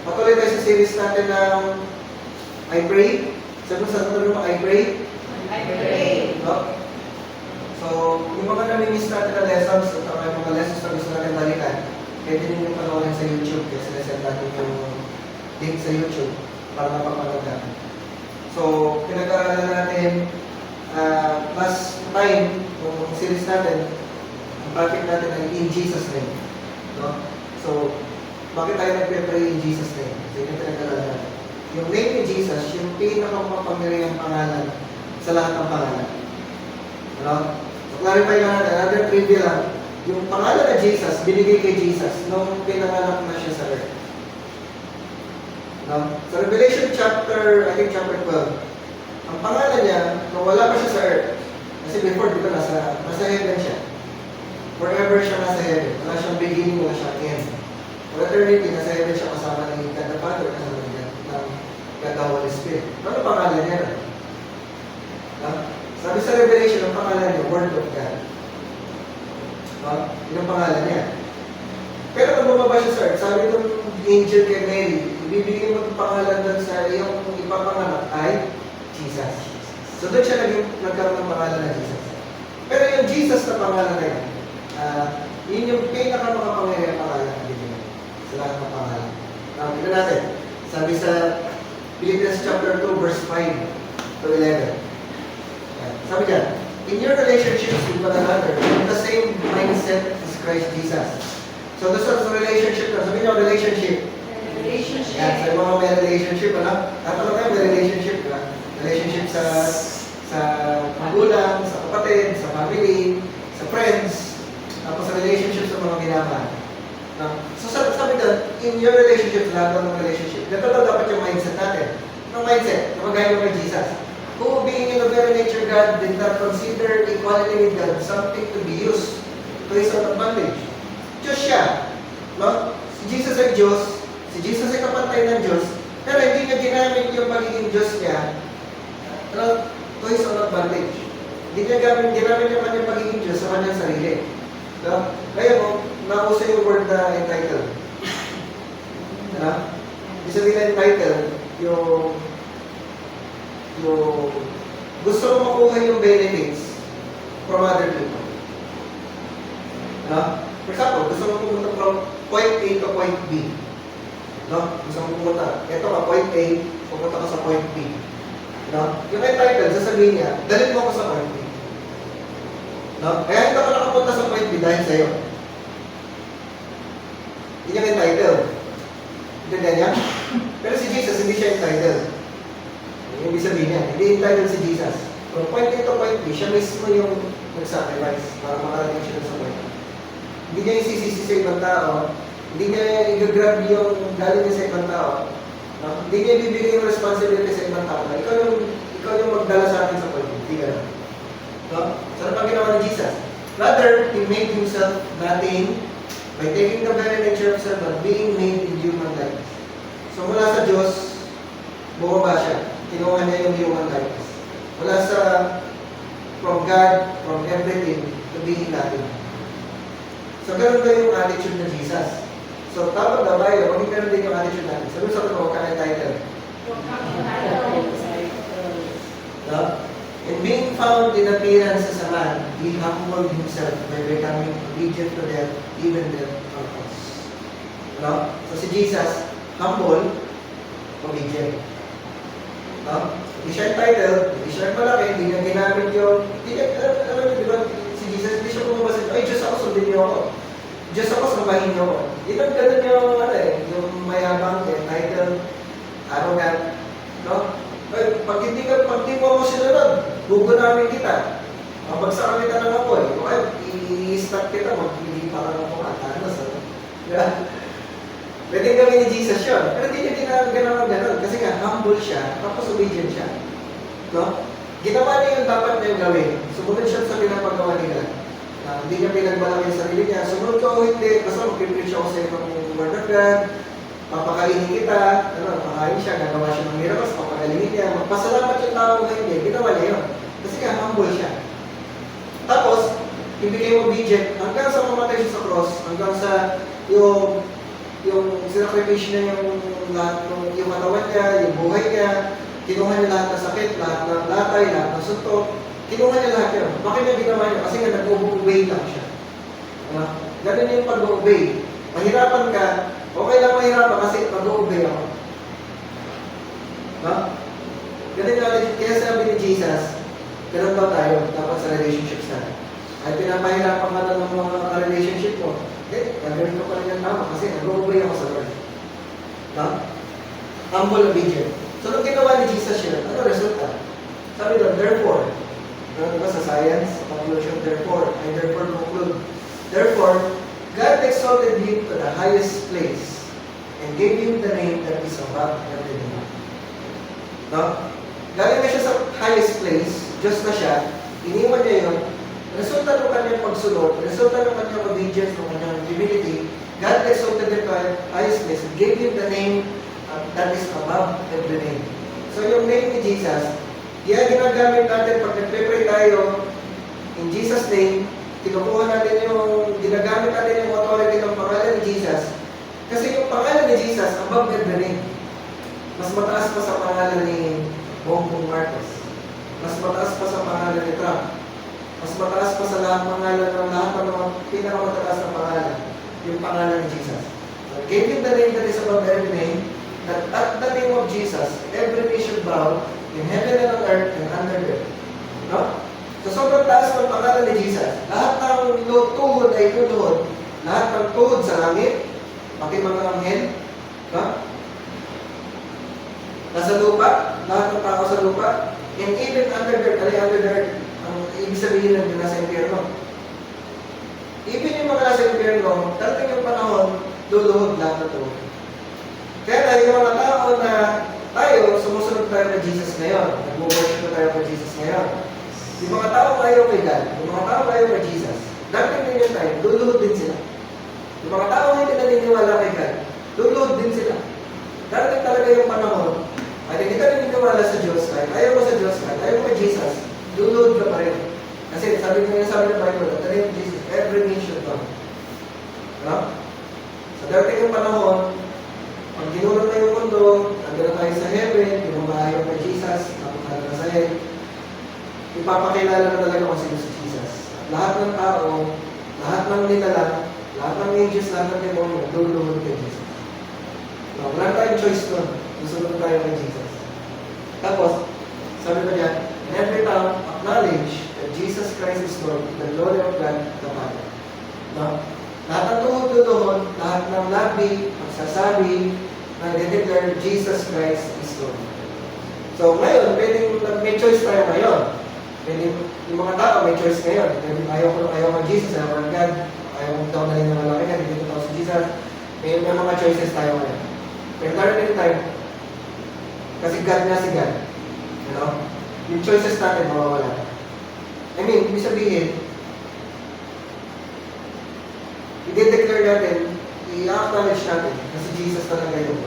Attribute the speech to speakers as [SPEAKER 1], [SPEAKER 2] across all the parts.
[SPEAKER 1] Patuloy tayo sa series natin ng I Pray. Sabi sa tanong mo, I Pray?
[SPEAKER 2] I pray.
[SPEAKER 1] No? So, yung mga nami-miss natin na lessons, at yung mga lessons na gusto natin balikan, pwede din yung panoorin sa YouTube kasi nasend natin yung link sa YouTube para mapapanood natin. So, pinag-aaralan natin last time, yung series natin, ang topic natin ay in Jesus' name. No? So, bakit tayo nagpe-pray in Jesus' name? Kasi yung pinag-aaralan natin. Yung name ni Jesus, yung pinaka-mapapamiliang pangalan sa lahat ng pangalan. Ano? So, clarify lang natin, another trivia lang. Yung pangalan na Jesus, binigay kay Jesus nung pinanganak na siya sa earth. No? Sa Revelation chapter, I think chapter 12, ang pangalan niya, nung wala pa siya sa earth, kasi before, di ba, nasa heaven siya. Forever siya nasa heaven. Wala siyang beginning, wala siyang end. For eternity, nasa heaven siya kasama ng God the Father, kasama ng God the Holy Spirit. Ano pangalan niya? No? Sabi sa Revelation, ang pangalan niya, Word of God. No? Yun ang pangalan niya. Pero nung bumaba siya sa earth, sabi ng angel kay Mary, ibibigay mo itong pangalan doon sa iyong ipapanganak ay Jesus. So doon siya nagkaroon ng pangalan na Jesus. Pero yung Jesus na pangalan na yun, yun yung pinakamakapangyarihan pangalan na bibigyan sa lahat ng pangalan. Tignan natin. Sabi sa Philippians chapter 2, verse 5 to 11. Sabi dyan, in your relationships with one another, in the same mindset as Christ Jesus. So, this is relationship na. Sabi niyo, relationship.
[SPEAKER 2] Relationship.
[SPEAKER 1] Yan, sa mga may relationship, ano? Tatanong tayo, may relationship ka. Relationship sa magulang, sa kapatid, sa family, sa friends, tapos sa relationship sa mga minamahal. So, sabi doon, in your relationship, lahat ng relationship, ganito dapat yung mindset natin. Yung mindset, na magaya mo kay Jesus. Who, being in a very nature God, did not consider equality with God something to be used to his own advantage. Diyos siya. No? Si Jesus ay Diyos. Si Jesus ay kapantay ng Diyos. Pero hindi niya ginamit yung pagiging Diyos niya to his own advantage. Hindi niya ginamit yung kanyang pagiging Diyos sa kanyang sarili. No? Kaya mo, nauso yung word na entitled. Ibig sabihin na entitled, yung gusto mo makuha yung benefits from other people. No? For example, gusto mo pumunta from point A to point B. No? Gusto mo pumunta. Ito ka, point A, pumunta ka sa point B. No? Yung entitled, sasabihin niya, dalhin mo ako sa point B. No? Kaya hindi ka nakapunta sa point B dahil sa'yo. Hindi niya entitled. Hindi niya? Pero si Jesus, hindi siya entitled. Yung ibig sabihin niya, hindi entitled si Jesus. From point A to point B, siya mismo yung nag-sacrifice para makarating siya sa point. Hindi niya isisisi sa ibang tao, hindi niya i-grab yung galing niya sa ibang tao, no? Hindi niya ibibigay yung responsibility sa ibang tao. Ikaw yung magdala sa akin sa point. Hindi ka na. No? So, ano pang ginawa ni Jesus? Rather, He made Himself nothing by taking the very nature of servant, being made in human likeness. So, mula sa Diyos, bumaba siya. Kinuha niya yung human likeness. Mula sa from God, from everything, to being nothing. So, ganun ba yung attitude ng Jesus? So, tapos na tayo, maging ganun din yung attitude natin. Sabi sa ito, huwag ka na title. No? And being found in appearance as a man, He humbled Himself by becoming obedient to death, even death on cross. No? So, si Jesus, humble, obedient. No? Hindi siya entitled, hindi siya malaki, hindi niya ginamit yung, hindi niya, alam niyo, di ba, si Jesus, hindi siya bumabasa, ay, Diyos ako, sundin niyo ako. Diyos ako, sambahin niyo ako. Hindi lang ganun yung mayabang, entitled, arrogant, no? Ay, pag di mo ako sinunod, gugunamin kita. Mabagsakan kita ng apoy. Okay, i-start kita, mag-pilipa ka ng kumatanos. Pwede gawin ni Jesus yun. Pero hindi niya ginawa ganun. Kasi nga, humble siya, tapos obedient siya. No? Ginawa niya yung dapat niya gawin. Sumunod siya sa pinapagawa nila. Hindi niya pinagbalaki yung sarili niya. Sumunod ka o hindi, basta mag-preach ako sa itong word of God, papakainin kita, pakain siya, gagawa siya ng miracles, papagalingin niya, magpasalamat yung tao kay hindi. Ginawa niya yun. Kasi nga, humble siya. Tapos, he became obedient hanggang sa mamatay siya sa cross, hanggang sa yung yung sinakrifice niya yung lahat ng yung katawan niya, yung buhay niya, kinuha niya lahat ng sakit, lahat ng latay, lahat ng suntok, kinuha niya lahat yun. Bakit niya ginawa niya? Kasi nga nag-obey lang siya. Ganun yung pag-obey. Mahirapan ka, okay lang mahirapan kasi pag-obey ako. Ganun nga, kaya sabi ni Jesus, ganun daw tayo, dapat sa relationships natin. Ay pinapahirapan ka na ng mga relationship mo. Gagawin ko pa rin yung tama kasi nag-obey ako sa Lord. Humble obedience. So, nung ginawa ni Jesus siya, ano resulta? Sabi doon, therefore, diba sa science, sa conclusion, therefore, I therefore conclude, therefore, God exalted him to the highest place and gave him the name that is above every name. Galing na siya sa highest place, Diyos na siya, iniwan niya yun, resulta ng kanyang pagsunod, resulta ng kanyang obedience, ng kanyang humility, God exalted him to the highest place and gave him the name that is above every name. So yung name ni Jesus, kaya ginagamit natin pag nagpe-pray tayo, in Jesus' name, kinukuha natin yung, ginagamit natin yung authority ng pangalan ni Jesus. Kasi yung pangalan ni Jesus, above every name. Mas mataas pa sa pangalan ni Bongbong Marcos. Mas mataas pa sa pangalan ni Trump. Mas mataas pa sa lahat pangalan ng lahat ng mga pinakamataas na pangalan. Yung pangalan ni Jesus. So, gave him the name that is above every name, that at the name of Jesus, every knee should bow in heaven and on earth and under the earth. So, sobrang taas ng pangalan ni Jesus. Lahat ng tuhod ay luluhod. Lahat ng tuhod sa langit, pati mga anghel, nasa lupa, lahat ng tao sa lupa, and even under the earth, under the earth, ang ibig sabihin ng nasa impyerno. Even yung mga nasa impyerno, darating yung panahon, luluhod lahat ng tuhod. Kaya tayo, yung mga tao na tayo, sumusunod tayo kay Jesus ngayon. Nag-worship na tayo kay Jesus ngayon. Yung mga tao ayaw kay God, yung mga tao ayaw kay Jesus, darating din yung time, luluhod din sila. Yung mga tao hindi naniniwala kay God, luluhod din sila. Darating talaga yung panahon, at hindi ka naniniwala sa Diyos, kahit ayaw mo sa Diyos, kahit ayaw mo kay Jesus, luluhod ka pa rin. Kasi sabi ng Bible, at the name of Jesus, every knee should bow. So darating yung panahon, pag ginulong na yung mundo, nandun na tayo sa heaven, pinumaayaw kay Jesus, napunta na sa heaven, ipapakilala na talaga kung sino si Jesus. At lahat ng tao, lahat ng nilalang, lahat ng angels, lahat ng demonyo, luluhod kay Jesus. Wala tayong choice nun. Susunod tayo kay Jesus. Tapos, sabi pa niya, in every tongue, acknowledge that Jesus Christ is Lord, the Lord of God, the Father. Lahat ng tuhod-tuhod, lahat ng labi, magsasabi, na i-declare Jesus Christ is Lord. So ngayon, may choice tayo ngayon. Pwede, yung mga tao may choice ngayon. Ayaw mag Jesus, ayaw mag God, ayaw mag daw na rin ng malaki na, dito tao si Jesus. May mga choices tayo ngayon. Pero darating time, kasi God nga si God. Yung choices natin mawawala. I mean, ibig sabihin, i-declare natin, i-acknowledge natin na si Jesus talaga yung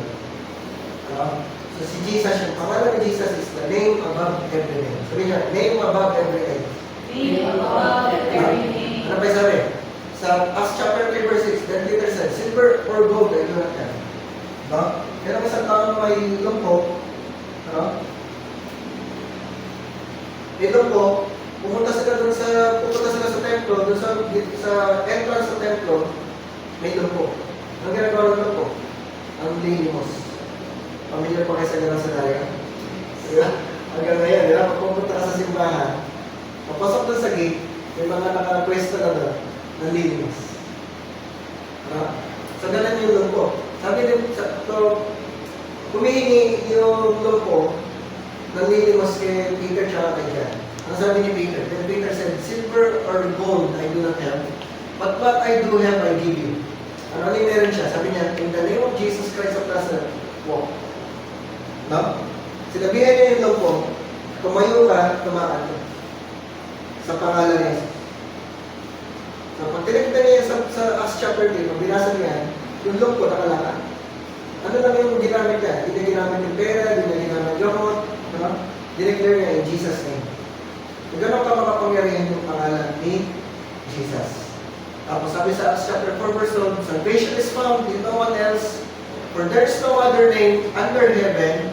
[SPEAKER 1] so si Jesus, yung pangalan ni Jesus is the name above every name. Sabi niya, name above every name.
[SPEAKER 2] Name above every name.
[SPEAKER 1] Ano pa yung sabi? Sa Acts chapter 3 verse 6, then Peter said, silver or gold I do not have. Pero kung isang taong may lumpo, may lumpo, pupunta sila sa templo, dun sa entrance sa templo, may lumpo. Ang ginagawa ng lumpo? Ang lilimos. Pamilyar pa kayo sa ganang scenario? Diba? Hanggang ngayon, diba? Pag pupunta ka sa simbahan, papasok dun sa gate, may mga nakapwesto na doon, ng lilimos. So, ganun yung lumpo. Sabi din, humihingi yung lumpo, ng lilimos kay Peter tsaka kay John. Ang sabi ni Peter? Then Peter said, silver or gold I do not have, but what I do have I give you. Ano yung meron siya? Sabi niya, in the name of Jesus Christ of Nazareth, walk. Sinabihan niya yung lumpo, tumayo ka, tumakan ka. Sa pangalan niya. So, pag tinignan niya sa Acts chapter 3, pag binasa niya, yung lumpo nakalaka. Ano lang yung ginamit niya? Hindi niya ginamit yung pera, hindi niya ginamit yung gamot. Dineclare niya in Jesus' name. Kung gano'n ka makapangyarihan yung pangalan ni Jesus. Tapos sabi sa Acts chapter 4 verse 12, salvation is found in no one else, for there is no other name under heaven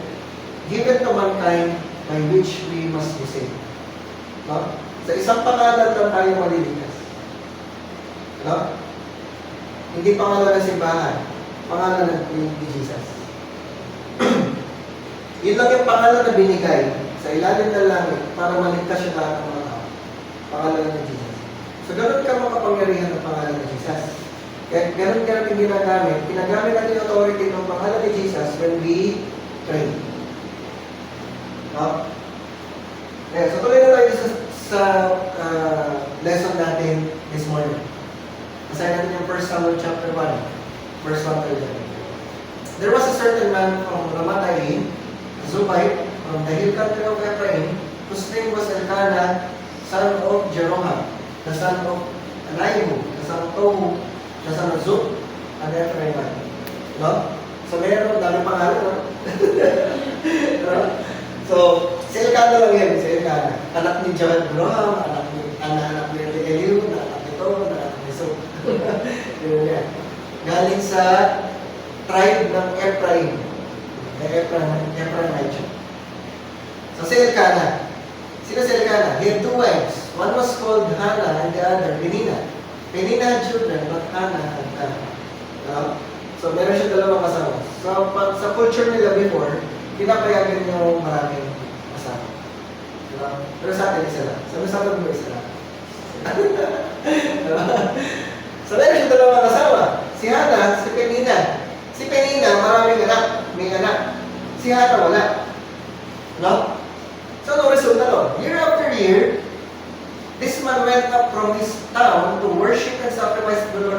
[SPEAKER 1] given to mankind by which we must be saved. No? Sa isang pangalan lang tayo maliligtas. No? Hindi pangalan ng simbahan, pangalan ni Jesus. Yun lang yung pangalan na binigay sa ilalim ng langit para maligtas siya lahat ng mga tao. Pangalan ng Jesus. So, ganun ka makapangyarihan ng pangalan ng Jesus. Kaya ganun ka natin ginagamit. Ginagamit natin yung authority ng pangalan ni Jesus when we pray. No? Okay, so tuloy na tayo sa lesson natin this morning. Basahin natin yung 1 Samuel chapter 1, verse 1 to 11. There was a certain man from Ramathaim, a Zubite, from the hill country of Ephraim, whose name was Elkanah, son of Jeroham, the son of Elihu, the son of Tohu, the son of Zub, and Ephraimite. No? So, mayroon dami pangalan, no? So, si Elkanah lang yan, si Elkanah. Anak ni Jeroham, anak ni Elihu, anak ni Tohu, anak ni Zub. Yun yan. Galing sa tribe ng Ephraim. Ephraimite. So, si Elkanah. Sino si Elkanah? He had two wives. One was called Hannah and the other Penina. Penina had children, but Hannah had none. So, meron siya dalawang kasama. So, sa culture nila before, pinapayagan yung maraming kasama. Pero sa atin, isa lang. Sa atin mo, isa lang. So, meron siya dalawang kasama. Si Hannah, si Penina. Si Penina, maraming anak. May anak. Si Hannah, wala. No? So, no resulta nun. Year after year, this man went up from his town to worship and sacrifice to the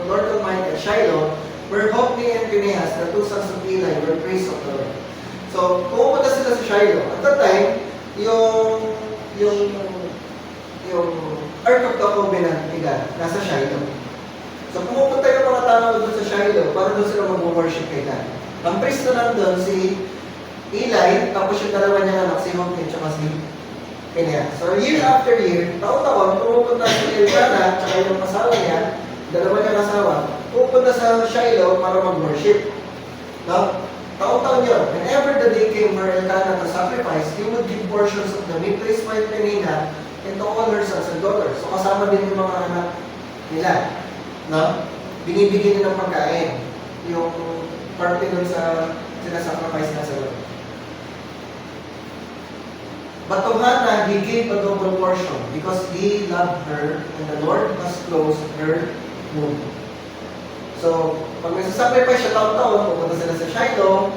[SPEAKER 1] Lord Almighty at Shiloh, where Hophni and Phinehas, the two sons of Eli, were priests of the Lord. So, pumupunta sila sa Shiloh. At that time, yung Ark of the Covenant nila, nasa Shiloh. So, pumupunta yung mga tao doon sa Shiloh para doon sila mag-worship kay God. Ang priest na nandun, si Eli, tapos yung dalawa niya anak, si Hophni at si Phinehas. So, year after year, taon-taon, pumupunta si Elkanah at yung asawa niya, dalawa niyang asawa, pupunta sa Shiloh para mag-worship. No? Taon-taon yun. Whenever the day came for Elkanah to sacrifice, he would give portions of the meat to his wife Penina and to all her sons and daughters. So kasama din yung mga anak nila. No? Binibigyan niya ng pagkain. Yung parte doon sa sinasacrifice na sa Lord. But to Hannah, he gave a double portion because he loved her and the Lord has closed her womb. So, pag may sacrifice siya taon-taon, pupunta sila sa Shiloh,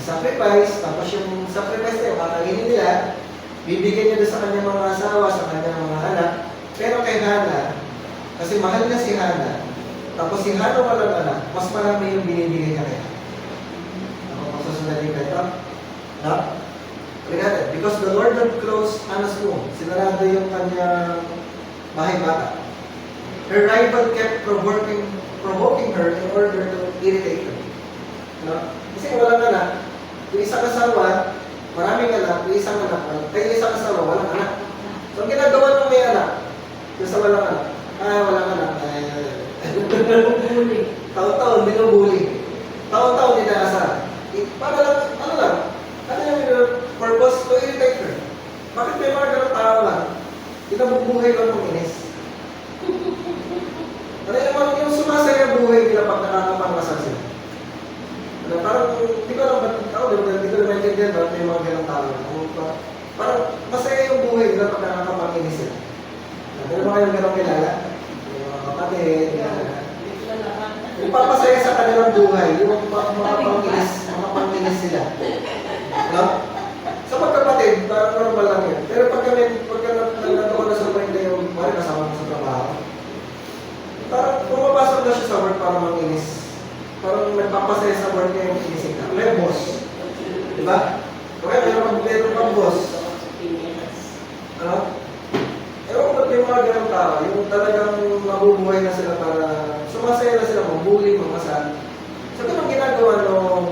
[SPEAKER 1] sacrifice, tapos yung sacrifice na yung kakainin nila, bibigyan niya doon sa kanyang mga asawa, sa kanyang mga anak. Pero kay Hannah, kasi mahal niya si Hannah, tapos si Hannah walang anak, mas marami yung binibigay niya kaya. Ako magsasunalin ka ito. No? Because the Lord had closed Hannah's womb. Sinarado yung kanyang bahay bata. Her rival kept provoking her in order to irritate her. No? Kasi walang anak. Yung isang asawa, maraming anak. Yung isang anak, kaya yung isang asawa, walang anak. So, ang ginagawa ng may anak, yung sa walang anak, walang anak. Taon-taon, binubuli. Taon-taon, dinaasar. Para lang, ano yung purpose to irritate her? Bakit may mga ganang tao lang? Inabubuhay lang ng inis. Ano yung sumasaya buhay nila pag nakakapanglasal sila? Ano, parang, di ko alam ba't, di ko naman maintindihan ba't may mga ganang tao. Parang masaya yung buhay nila pag nakakapanginis sila. Ano ba kayong ganang kilala? Yung mga kapatid, yung papasaya sa kanilang buhay, yung mga panginis sila. No? Sa magkapatid, parang normal lang yun. Pero pagka nagkakaroon na sa point na yung mali kasama ko sa trabaho, parang pumapasok na siya sa work para manginis. Parang nagpapasaya sa work niya yung inisip na. May boss. Diba? Kaya meron pang boss. Ano? Ewan ko ba't yung mga ganong tao, yung talagang mabubuhay na sila para sumasaya na sila, mabuli, mamasal. So, ito ang ginagawa ng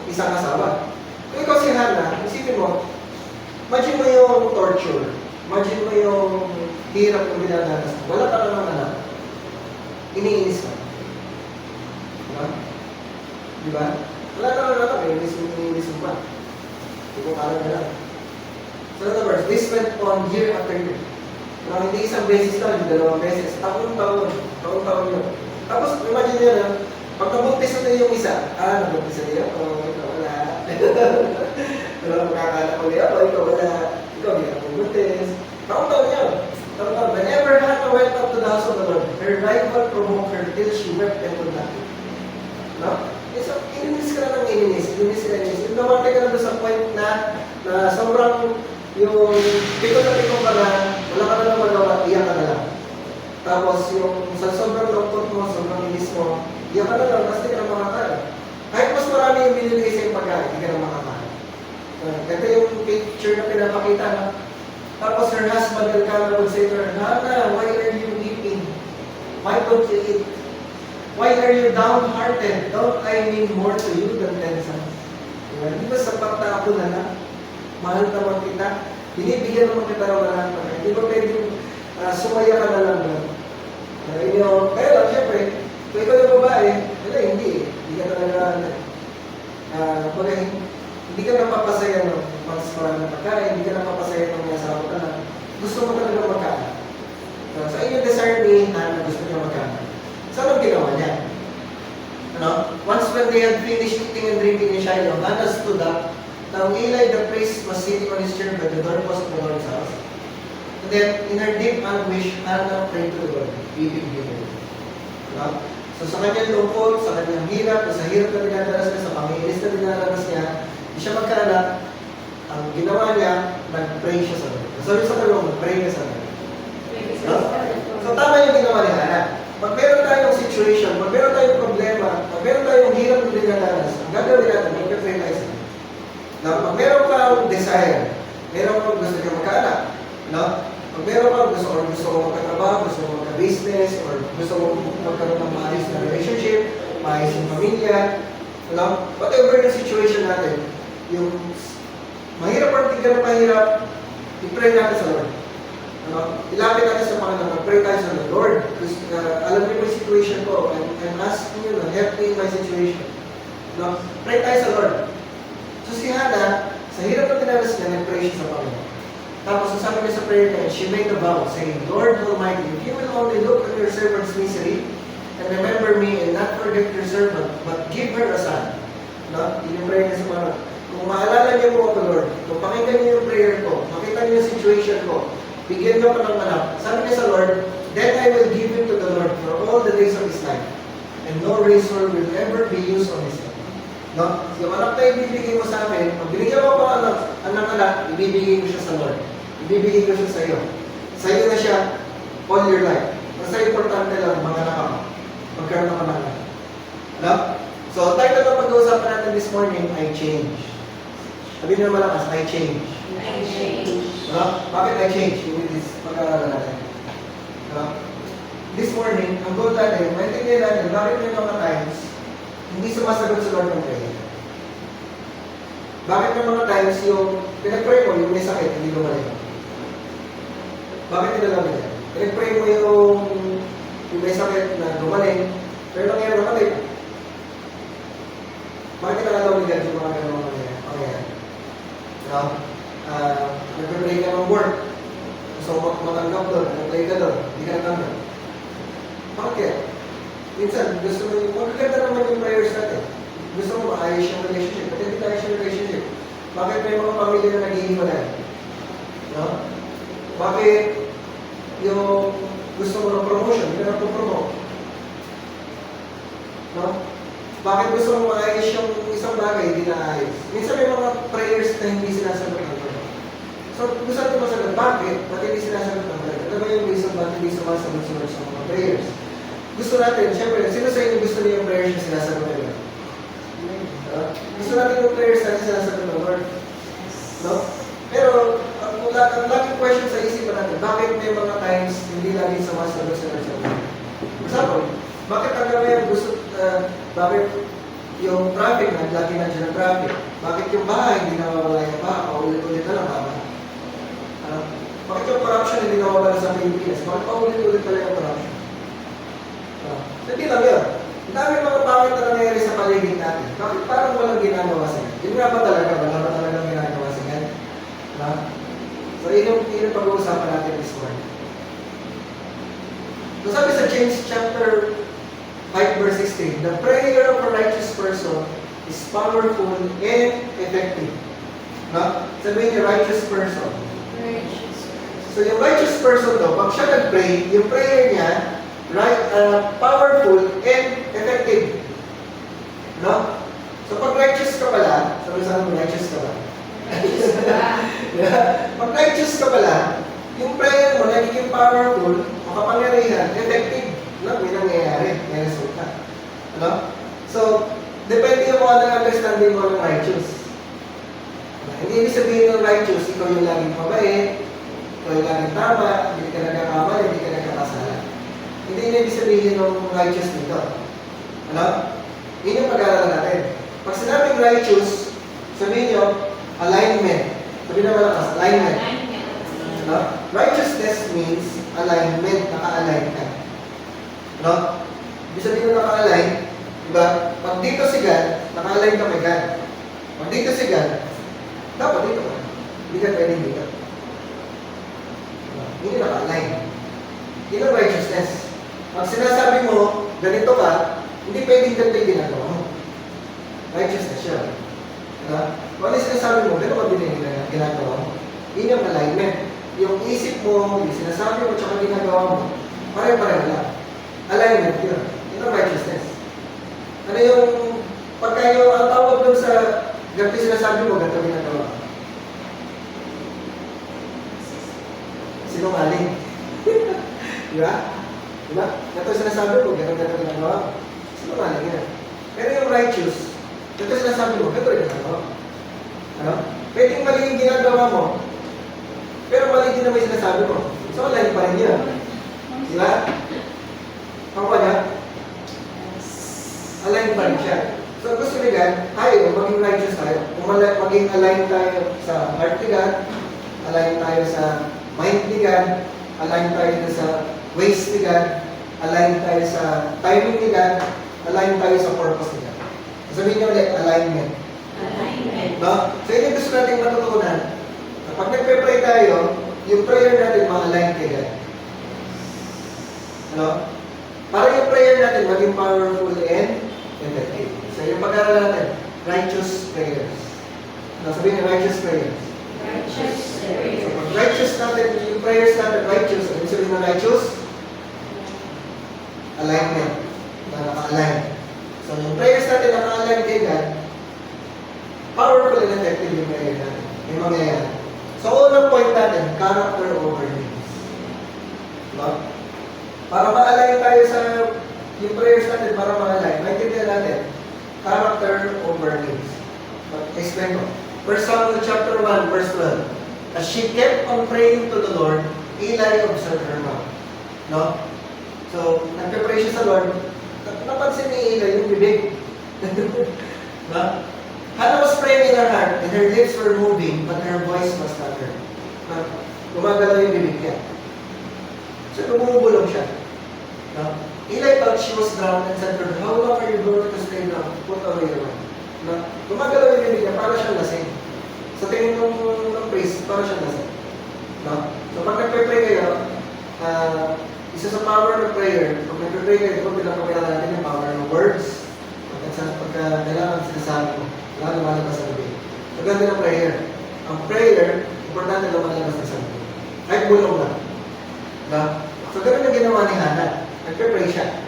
[SPEAKER 1] isang asawa. Kung ikaw si Hannah, isipin mo, imagine mo yung torture, imagine mo yung hirap ng dinadanas. Wala ka lang Di ba? Wala naman natin, inilisong pa. Hindi ko kala na lang. So in other words, this went on year after year. Hindi isang beses lang, hindi dalawang beses. Taon-taon yun. Tapos, imagine nyo na, pag nabuntis na yung isa, nabuntis na niya, ikaw wala. Wala makakala ko niya, ikaw wala. Ikaw, hindi ka nabuntis. Taon-taon yun. Taon-taon. Whenever Hannah went up to the house of the Lord, her rival provoked her till she wept and could not. No? So, ininis ka na ng ininis. Yung namatay ka na doon sa point na sobrang yung piko na wala ka na lang magawa, iyak ka na lang. Tapos yung sa sobrang lungkot mo, sobrang inis mo, iyak ka na lang, kasi hindi ka na makakain. Kahit mas marami yung binibigay sa yung pagkain, hindi ka na makakain. Ito yung picture na pinapakita na. Tapos her husband Elkanah would say to her, Hannah, why are you weeping? Why don't you eat? Why are you downhearted? Don't I mean more to you than 10 sons? Diba? Di ba sapat na ako na lang? Mahal naman kita. Binibigyan naman kita ng marami pa. Di ba pwedeng sumaya ka na lang doon? Kaya lang, syempre, kung ikaw yung babae, wala, hindi eh. Hindi ka talaga, hindi ka napapasaya ng mas maraming pagkain, hindi ka napapasaya ng mga sarap ka na. Gusto mo talaga magkain. So, ayun yung desire ni Hannah, gusto niya magkain. Saan ang ginawa niya? Once when they had finished eating and drinking in Shiloh, Hannah stood up. Now Eli the priest was sitting on his chair by the doorpost of the Lord's house. And then, in her deep anguish, Hannah prayed to the Lord, weeping bitterly. So sa kanyang lungkot, sa kanyang hirap, sa hirap na dinadaras niya, sa pangiinis na dinadaras niya, hindi siya magkaanak. Ang ginawa niya, nag-pray siya sa Lord. Sabi sa kalong, nag-pray ka sa Lord. So tama yung ginawa ni Hannah. Pag meron tayong situation, pag meron tayong problema, pag meron tayong hirap na dinadaras, ang gagawin natin, mag-pray tayo sa Lord. Pag meron kang desire, meron kang gusto niya magkaanak, pag meron kang gusto mo magkatrabaho, gusto mo magka-business, or gusto mo magkaroon ng maayos na relationship, maayos yung pamilya, whatever the situation natin, yung mahirap or hindi ka na mahirap, i-pray natin sa Lord. Ilapit natin sa Panginoon, mag-pray tayo sa Lord. Lord, alam niyo yung situation ko, I'm asking you, help me in my situation. Pray tayo sa Lord. So si Hannah, sa hirap na tinalas niya, nag-pray siya sa Panginoon. Tapos, ang sabi niya sa prayer niya, she made a vow, saying, Lord Almighty, if you will only look at your servant's misery, and remember me, and not forget your servant, but give her a son. Yun yung prayer niya sa Panginoon. Kung maalala niyo mo ako, Lord, kung pakinggan niyo yung prayer ko, makita niyo yung situation ko, bigyan niyo pa ng anak. Sabi niya sa Lord, then I will give him to the Lord for all the days of his life, and no razor will ever be used on his head. Yung anak na ibibigay mo sa amin, pag binigyan mo pa ang anak, ibibigay ko siya sa Lord. Ibibigay ko siya sa iyo. Sa iyo na siya all your life. Basta importante lang, mga anak ako. Magkaroon ako ng anak. So, title na pag-uusapan natin this morning, I change. Sabihin niyo malakas, I change.
[SPEAKER 2] I change.
[SPEAKER 1] Bakit I change? With this pag-aaralan natin. This morning, ang goal natin, maintindihan natin, bakit may mga times, hindi sumasagot sa Lord ng prayer. Bakit may mga times yung pinag-pray mo, yung may sakit, hindi gumaling? Bakit nilalaman niya? Pinag-pray mo yung may sakit na gumaling, pero nangyari na patay pa. Bakit nilalaman niya yung mga ganun mangyayari? Nag-pray ka ng work, gusto mo matanggap doon, nag-pray ka doon, hindi ka natanggap. Bakit? Minsan, gusto mo yung, magaganda naman yung prayers natin. Gusto mo maayos yung relationship, but hindi tayo yung relationship. Bakit may mga pamilya na naghihiwalay? Bakit yung gusto mo ng promotion, hindi ka na-promote? Bakit gusto mo maayos yung isang bagay, hindi na-ayos? Minsan may mga prayers na hindi sinasagot ng Lord. So, gusto natin masagot, bakit? Ba't hindi sinasagot ng Lord? Ito ba yung reason bakit hindi sumasagot sa mga prayers? Gusto natin, siyempre, sino sa inyo gusto niyo yung prayers na sinasagot ng Lord? Gusto natin yung prayers na sinasagot ng Lord? Pero, ang laging question sa isipan natin, bakit may mga times hindi laging sumasagot sa Lord? For example, bakit hanggang ngayon gusto, bakit yung traffic, lagi na dyan ang traffic? Bakit yung bahay, hindi nawawala yung bahay? Paulit-ulit na lang bahay? Bakit yung corruption hindi nawawala sa Pilipinas? Bakit paulit-ulit pala yung corruption? Hindi lang yun. Ang dami mga bakit na nangyayari sa paligid natin. is powerful and effective. No? Sabihin niyo, righteous person.
[SPEAKER 2] Righteous.
[SPEAKER 1] So yung righteous person daw, pag siya nag-pray, yung prayer niya, powerful and effective. No? So pag righteous ka pala, sabi mo righteous ka ba?
[SPEAKER 2] Righteous ka.
[SPEAKER 1] Pag righteous ka pala, yung prayer mo nagiging powerful, makapangyarihan, effective. No? May nangyayari, may resulta. Ano? So, depende mo anong understanding mo ng righteous. Hindi ibig sabihin ng righteous, ikaw yung laging mabait, ikaw yung laging tama, hindi ka nagkakamali, hindi ka nagkakasala. Hindi yun ibig sabihin ng righteous dito. Ano? Yun yung pag-aaral natin. Pag sinabing righteous, sabihin nyo, alignment. Sabihin naman lakas, alignment. Ano? Righteousness means alignment, naka-align ka. Ano? Ibig sabihin mo naka-align, diba? Pag dito si God, naka-align ka kay God. Pag dito si God, dapat dito ka. Hindi ka pwedeng dito. Hindi naka-align. Yun ang righteousness. Pag sinasabi mo, ganito ka, hindi pwedeng ganito yung ginagawa mo. Righteousness siya. Diba? Kung ano yung sinasabi mo, ganito ka din yung ginagawa mo. Yun yung alignment. Yung isip mo, yung sinasabi mo, tsaka ginagawa mo, pare-pareho lang. Alignment yun. Yun ang righteousness. Ano yung, pagka yung ang tawag doon sa ganito sinasabi mo, ganito ginagawa. Sinungaling. Diba? Diba? Ganito sinasabi mo, ganito ginagawa. Sinungaling yan. Pero yung righteous, ganito sinasabi mo, ganito ginagawa. Ano? Pwedeng mali yung ginagawa mo, pero mali din naman yung sinasabi mo. So, align pa rin yun. Diba? Pangko niya? Align pa rin siya. So gusto ni God, tayo, maging righteous tayo. Maging align tayo sa heart ni God, align tayo sa mind ni God, align tayo sa ways ni God, align tayo sa timing ni God, align tayo sa purpose ni God. Sabihin niyo ulit, alignment.
[SPEAKER 2] Alignment.
[SPEAKER 1] No? So yun yung gusto natin matutunan. Kapag nagpe-pray tayo, yung prayer natin ma-align kay God. Ano? Para yung prayer natin maging powerful and effective. So yung pag-aaral natin, righteous prayers. Ano, sabihin niyo, righteous prayers.
[SPEAKER 2] Righteous
[SPEAKER 1] So
[SPEAKER 2] prayer.
[SPEAKER 1] pag righteous natin, yung prayers natin righteous, ano sabihin ng righteous? Alignment. Na naka-align. So yung prayers natin naka-align kay God, powerful and effective yung prayer natin. Yung mangyayari. So unang point natin, character over names. Diba? Para ma-align tayo sa yung prayers natin, para ma-align, maintindihan natin, character over names. Explain ko. 1 Samuel chapter 1, verse 12. As she kept on praying to the Lord, Eli observed her mouth. No? So, nagpe-pray siya sa Lord, napansin ni Eli yung bibig. No? Hannah was praying in her heart, and her lips were moving, but her voice was not heard. No? Gumagalaw yung bibig niya. So, lumubulong siya. No? Eli thought she was drowned and said to her, "How long are you going to stay down? Put away your wine." No? Gumagalaw yung bibig niya, para siyang lasing. Sa tingin ng priest, para siyang lasing. No? So, pag nagpe-pray kayo, isa sa power ng prayer, pag nagpe-pray kayo, ito pinapakilala natin yung power ng words. Pagka kailangan sinasabi mo, kailangan lumalabas sa bibig. So, ganda ng prayer. Ang prayer, importante lumalabas sa bibig. Kahit bulong lang. No? So, ganun ang ginawa ni Hannah. Nagpe-pray siya.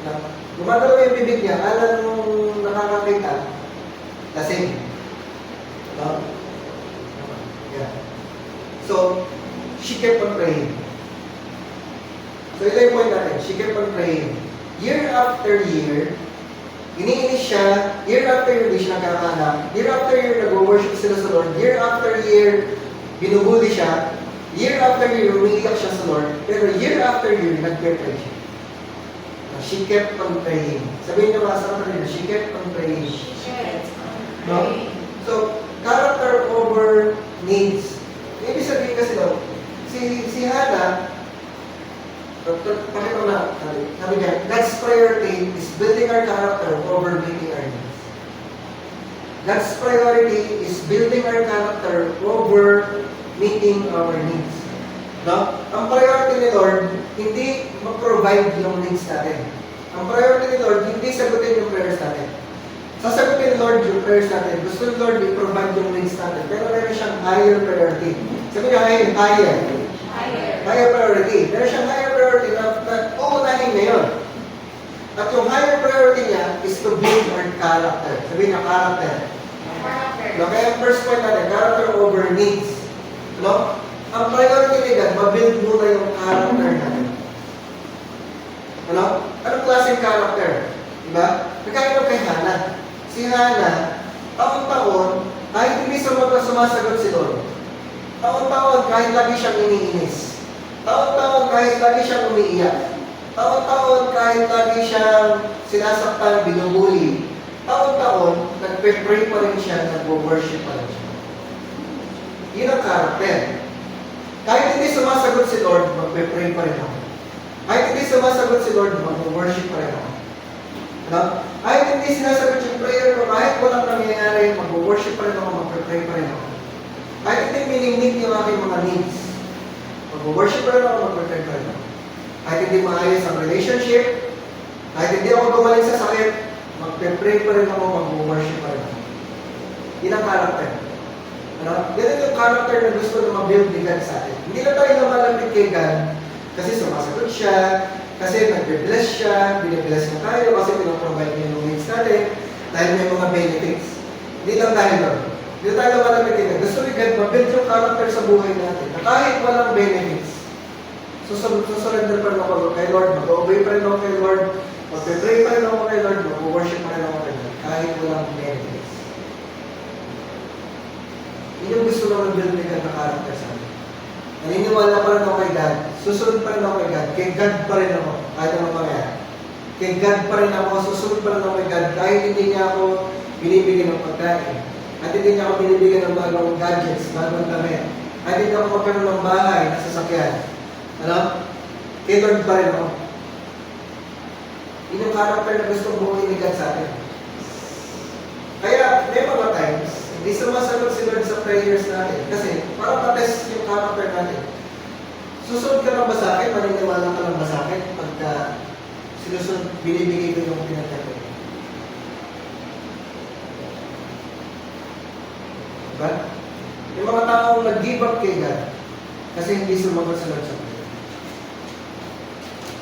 [SPEAKER 1] No? Gumagalaw yung bibig niya, alam nung nakakakita, lasing. No? Yeah. So, she kept on praying. So, ito yung point natin. She kept on praying. Year after year, iniinis siya. Year after year, hindi siya nagkakahanap. Year after year, nag-worship sila sa Lord. Year after year, binubuli siya. Year after year, umiiyak siya sa Lord. Pero year after year, nag-pray siya. She kept on praying. Sabihin niyo mga sa kanila, she kept on praying. No? So, character over needs. Ibig sabihin kasi daw, si Hannah, pakita na, sabi niya, God's priority is building our character over meeting our needs. God's priority is building our character over meeting our needs. No? Ang priority ni Lord, hindi mag-provide yung needs natin. Ang priority ni Lord, hindi sagutin yung prayers natin. sasagutin ni Lord yung prayers natin. Gusto ni Lord i-provide yung needs natin. Pero meron siyang higher priority. Sabi niya, higher. Higher priority. Meron siyang higher priority na uunahin niya yun. At yung higher priority niya is to build our character. Sabi niya, character. No, kaya ang first point natin, character over needs. No? Ang priority ni God, mabuild muna yung character natin. Ano? Anong klaseng character? Diba? Nagkainom kay Hannah. Si Hannah, taon-taon, kahit hindi sumasagot si Lord. Taon-taon, kahit lagi siyang iniinis. Taon-taon, kahit lagi siyang umiiyak. Taon-taon, kahit lagi siyang sinasaktan, binubuli. Taon-taon, nagpe-pray pa rin siya, nag-worship pa rin siya. Yun ang character. Kahit hindi sumasagot si Lord, magpe-pray pa rin ako. Kahit hindi sumasagot si Lord, mag-worship pa rin ako. No? Kahit hindi sinasagot yung prayer ko, kahit walang nangyayari, mag-worship pa rin ako, mag-pray pa rin ako. Kahit hindi minimik yung aking mga needs, mag-worship pa rin ako, mag-pray pa rin ako. Kahit hindi maayos ang relationship, kahit hindi ako gumaling sa sakit, mag-pray pa rin ako, mag-worship pa rin ako. Yun ang character. Ano? Ganun yung character na gusto na ma-build ni God sa atin. Hindi na tayo lumalapit kay God kasi sumasagot siya, kasi nag-bless siya, binibless na tayo, kasi pinaprovide niya yung needs natin, dahil may mga benefits. Hindi lang dahil doon. Hindi na tayo lumalapit kay God. Gusto ni God ma-build yung character sa buhay natin na kahit walang benefits, susurrender pa rin ako kay Lord, mag-obey pa rin ako kay Lord, mag-pray pa rin ako kay Lord, mag-worship pa rin ako kay Lord, kahit walang benefits. Yun yung gusto naman build ni God na character sa amin. Naniniwala pa rin ako kay God, susunod pa rin ako kay God pa rin ako, kahit anong mangyari. Kay God pa rin ako, susunod pa rin ako kay God, kahit hindi niya ako binibigyan ng pagkain, at hindi niya ako binibigyan ng bagong gadgets, bagong damit, at hindi ako magkaroon ng bahay na sasakyan. Ano? Kay Lord pa rin ako. Yun yung character na gusto buhay ni God sa atin. Kaya, may mga times, hindi sumasagot si Lord sa prayers natin. Kasi, para matest yung character natin. Susunod ka lang ba sa akin? Maniniwala ka lang ba sa akin? Pagka sinusunod, binibigay ko yung pinagkakit. Diba? Yung mga taong nag-give up kay God kasi hindi sumagot sa Lord sa prayer.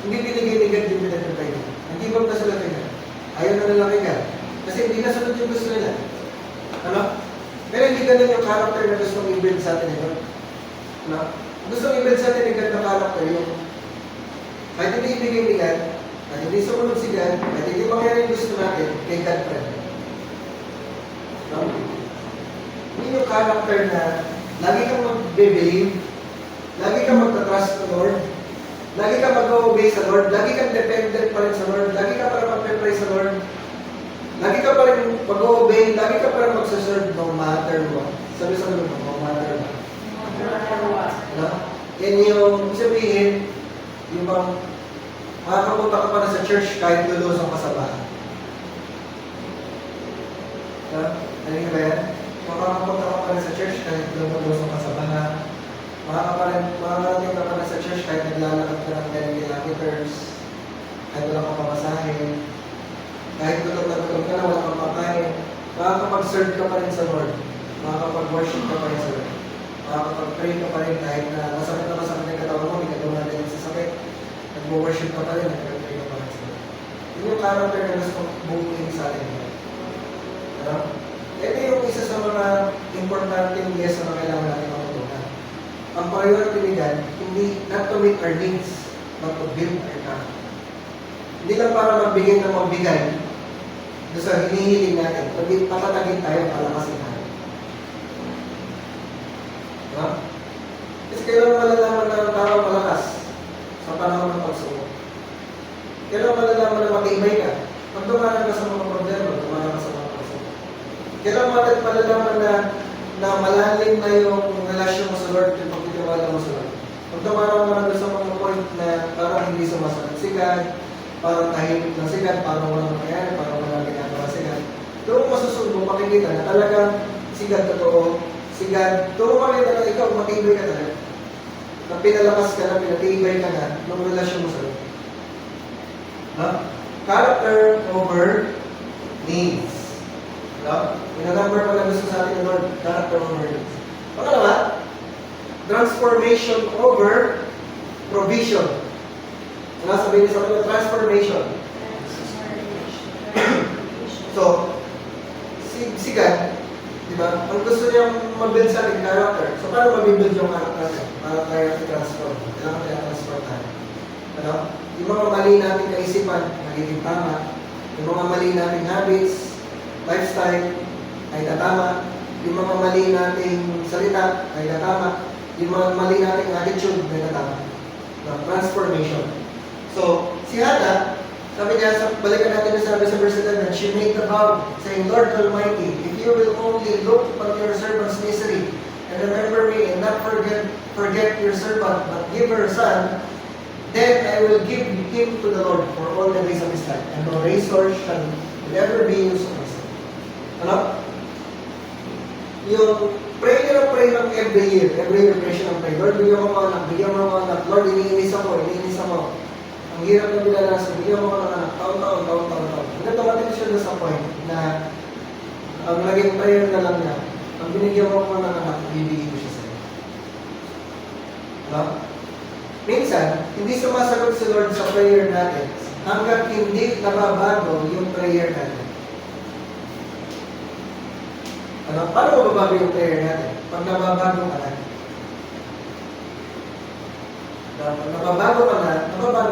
[SPEAKER 1] Hindi binigay ni God yung pinagkakay nila. Nag-give up na sila kay God. Ayaw na nila kay God. Kasi hindi nasunod yung gusto nila. Ano? Pero hindi ganun yung character na gusto mong i-build sa atin. Ano? Gusto mong i-build sa atin yung God na character yung kahit hindi ibigay ni God, kahit hindi sumunod si God, kahit hindi mangyari yung gusto natin, kay God pa rin. No? Yun yung character na lagi kang mag-believe, lagi kang mag-trust sa Lord, lagi kang mag-obey sa Lord, lagi kang dependent pa rin sa Lord, lagi ka pa rin mag-pray sa Lord, lagi ka pa rin mag-obey, lagi ka pa rin mag-serve no matter what. Sabi sa Lord, no matter what. No? Yan yung sabihin, yung bang makakapunta ka pa na sa church kahit lulusong ka sa bahay. No? Ano yung ba yan? Makakapunta ka pa na sa church kahit lulusong ka sa bahay. Makakarating ka pa na sa church kahit naglalakad ka ng 10 kilometers, kahit wala kang pamasahin, kahit tulog na wala kang pakain, makakapag-serve ka pa rin sa Lord, makakapag-worship ka pa rin sa Lord, makakapag-pray ka pa rin kahit na masakit yung katawan mo, hindi ka dumadali sa sakit, nag-worship ka pa rin, nag-pray ka pa rin sa Lord. Yun yung character na gusto bubuhin sa atin. Ano? Ito yung isa sa mga importanteng yes na kailangan natin matutunan. Ang priority ni God, hindi not to meet our needs, but to build our character. Hindi lang para magbigay ng magbigay doon sa hinihiling natin, kundi patatagin tayo, palakasin natin. Diba? Kasi kailangan malalaman na ang tao malakas sa panahon ng pagsubok. Kailangan malalaman na matibay ka. Pag dumanan ka sa mga problema, dumanan ka sa mga pagsubok. Kailangan malalaman na malalim na yung relasyon mo sa Lord yung pagtitiwala mo sa Lord. Pag dumanan ka na sa mga point na parang hindi sumasagot si God, parang tahimik na si God, parang walang nangyayari, parang walang ginagawa si God. Doon mo masusunod, makikita na talagang si God totoo, si God, doon mo makikita na ikaw, matibay ka talaga. Na pinalakas ka na, pinatibay ka na, ng relasyon mo sa Lord. Ha? Character over needs. No? Ina-number pa na gusto sa atin ng Lord, character over needs. Pangalawa, transformation over provision. Ano sabihin niyo sa kanila? Transformation. So, si God, di ba? Ang gusto niyang mabuild sa ating character. So, paano mabibuild yung character niya? Para tayo i-transform. Kailangan tayo transform tayo. Ano? Yung mga mali nating kaisipan, nagiging tama. Yung mga mali nating habits, lifestyle, ay tatama. Yung mga mali nating salita, ay tatama. Yung mga mali nating attitude, ay tatama. No? Transformation. So, si Hannah, sabi niya, balikan natin yung sabi sa verse 11, she made the vow, saying, Lord Almighty, if you will only look upon your servant's misery, and remember me, and not forget your servant, but give her a son, then I will give him to the Lord for all the days of his life, and no razor shall never be used on his son. Ano? Yung pray na pray ng every year pray siya ng pray, Lord, bigyan mo mga anak, Lord, iniinis ako. Ang hirap na binalasan, bigyan mo mga anak, taon-taon. Hanggang tumating siya sa point na ang naging prayer na lang niya, ang binigyan mo mga anak, bibigyan ko siya sa iyo. Ano? Minsan, hindi sumasagot si Lord sa prayer natin hanggang hindi nababago yung prayer natin. Ano? Paano mababago yung prayer natin? Pag nababago ka na. Pag nababago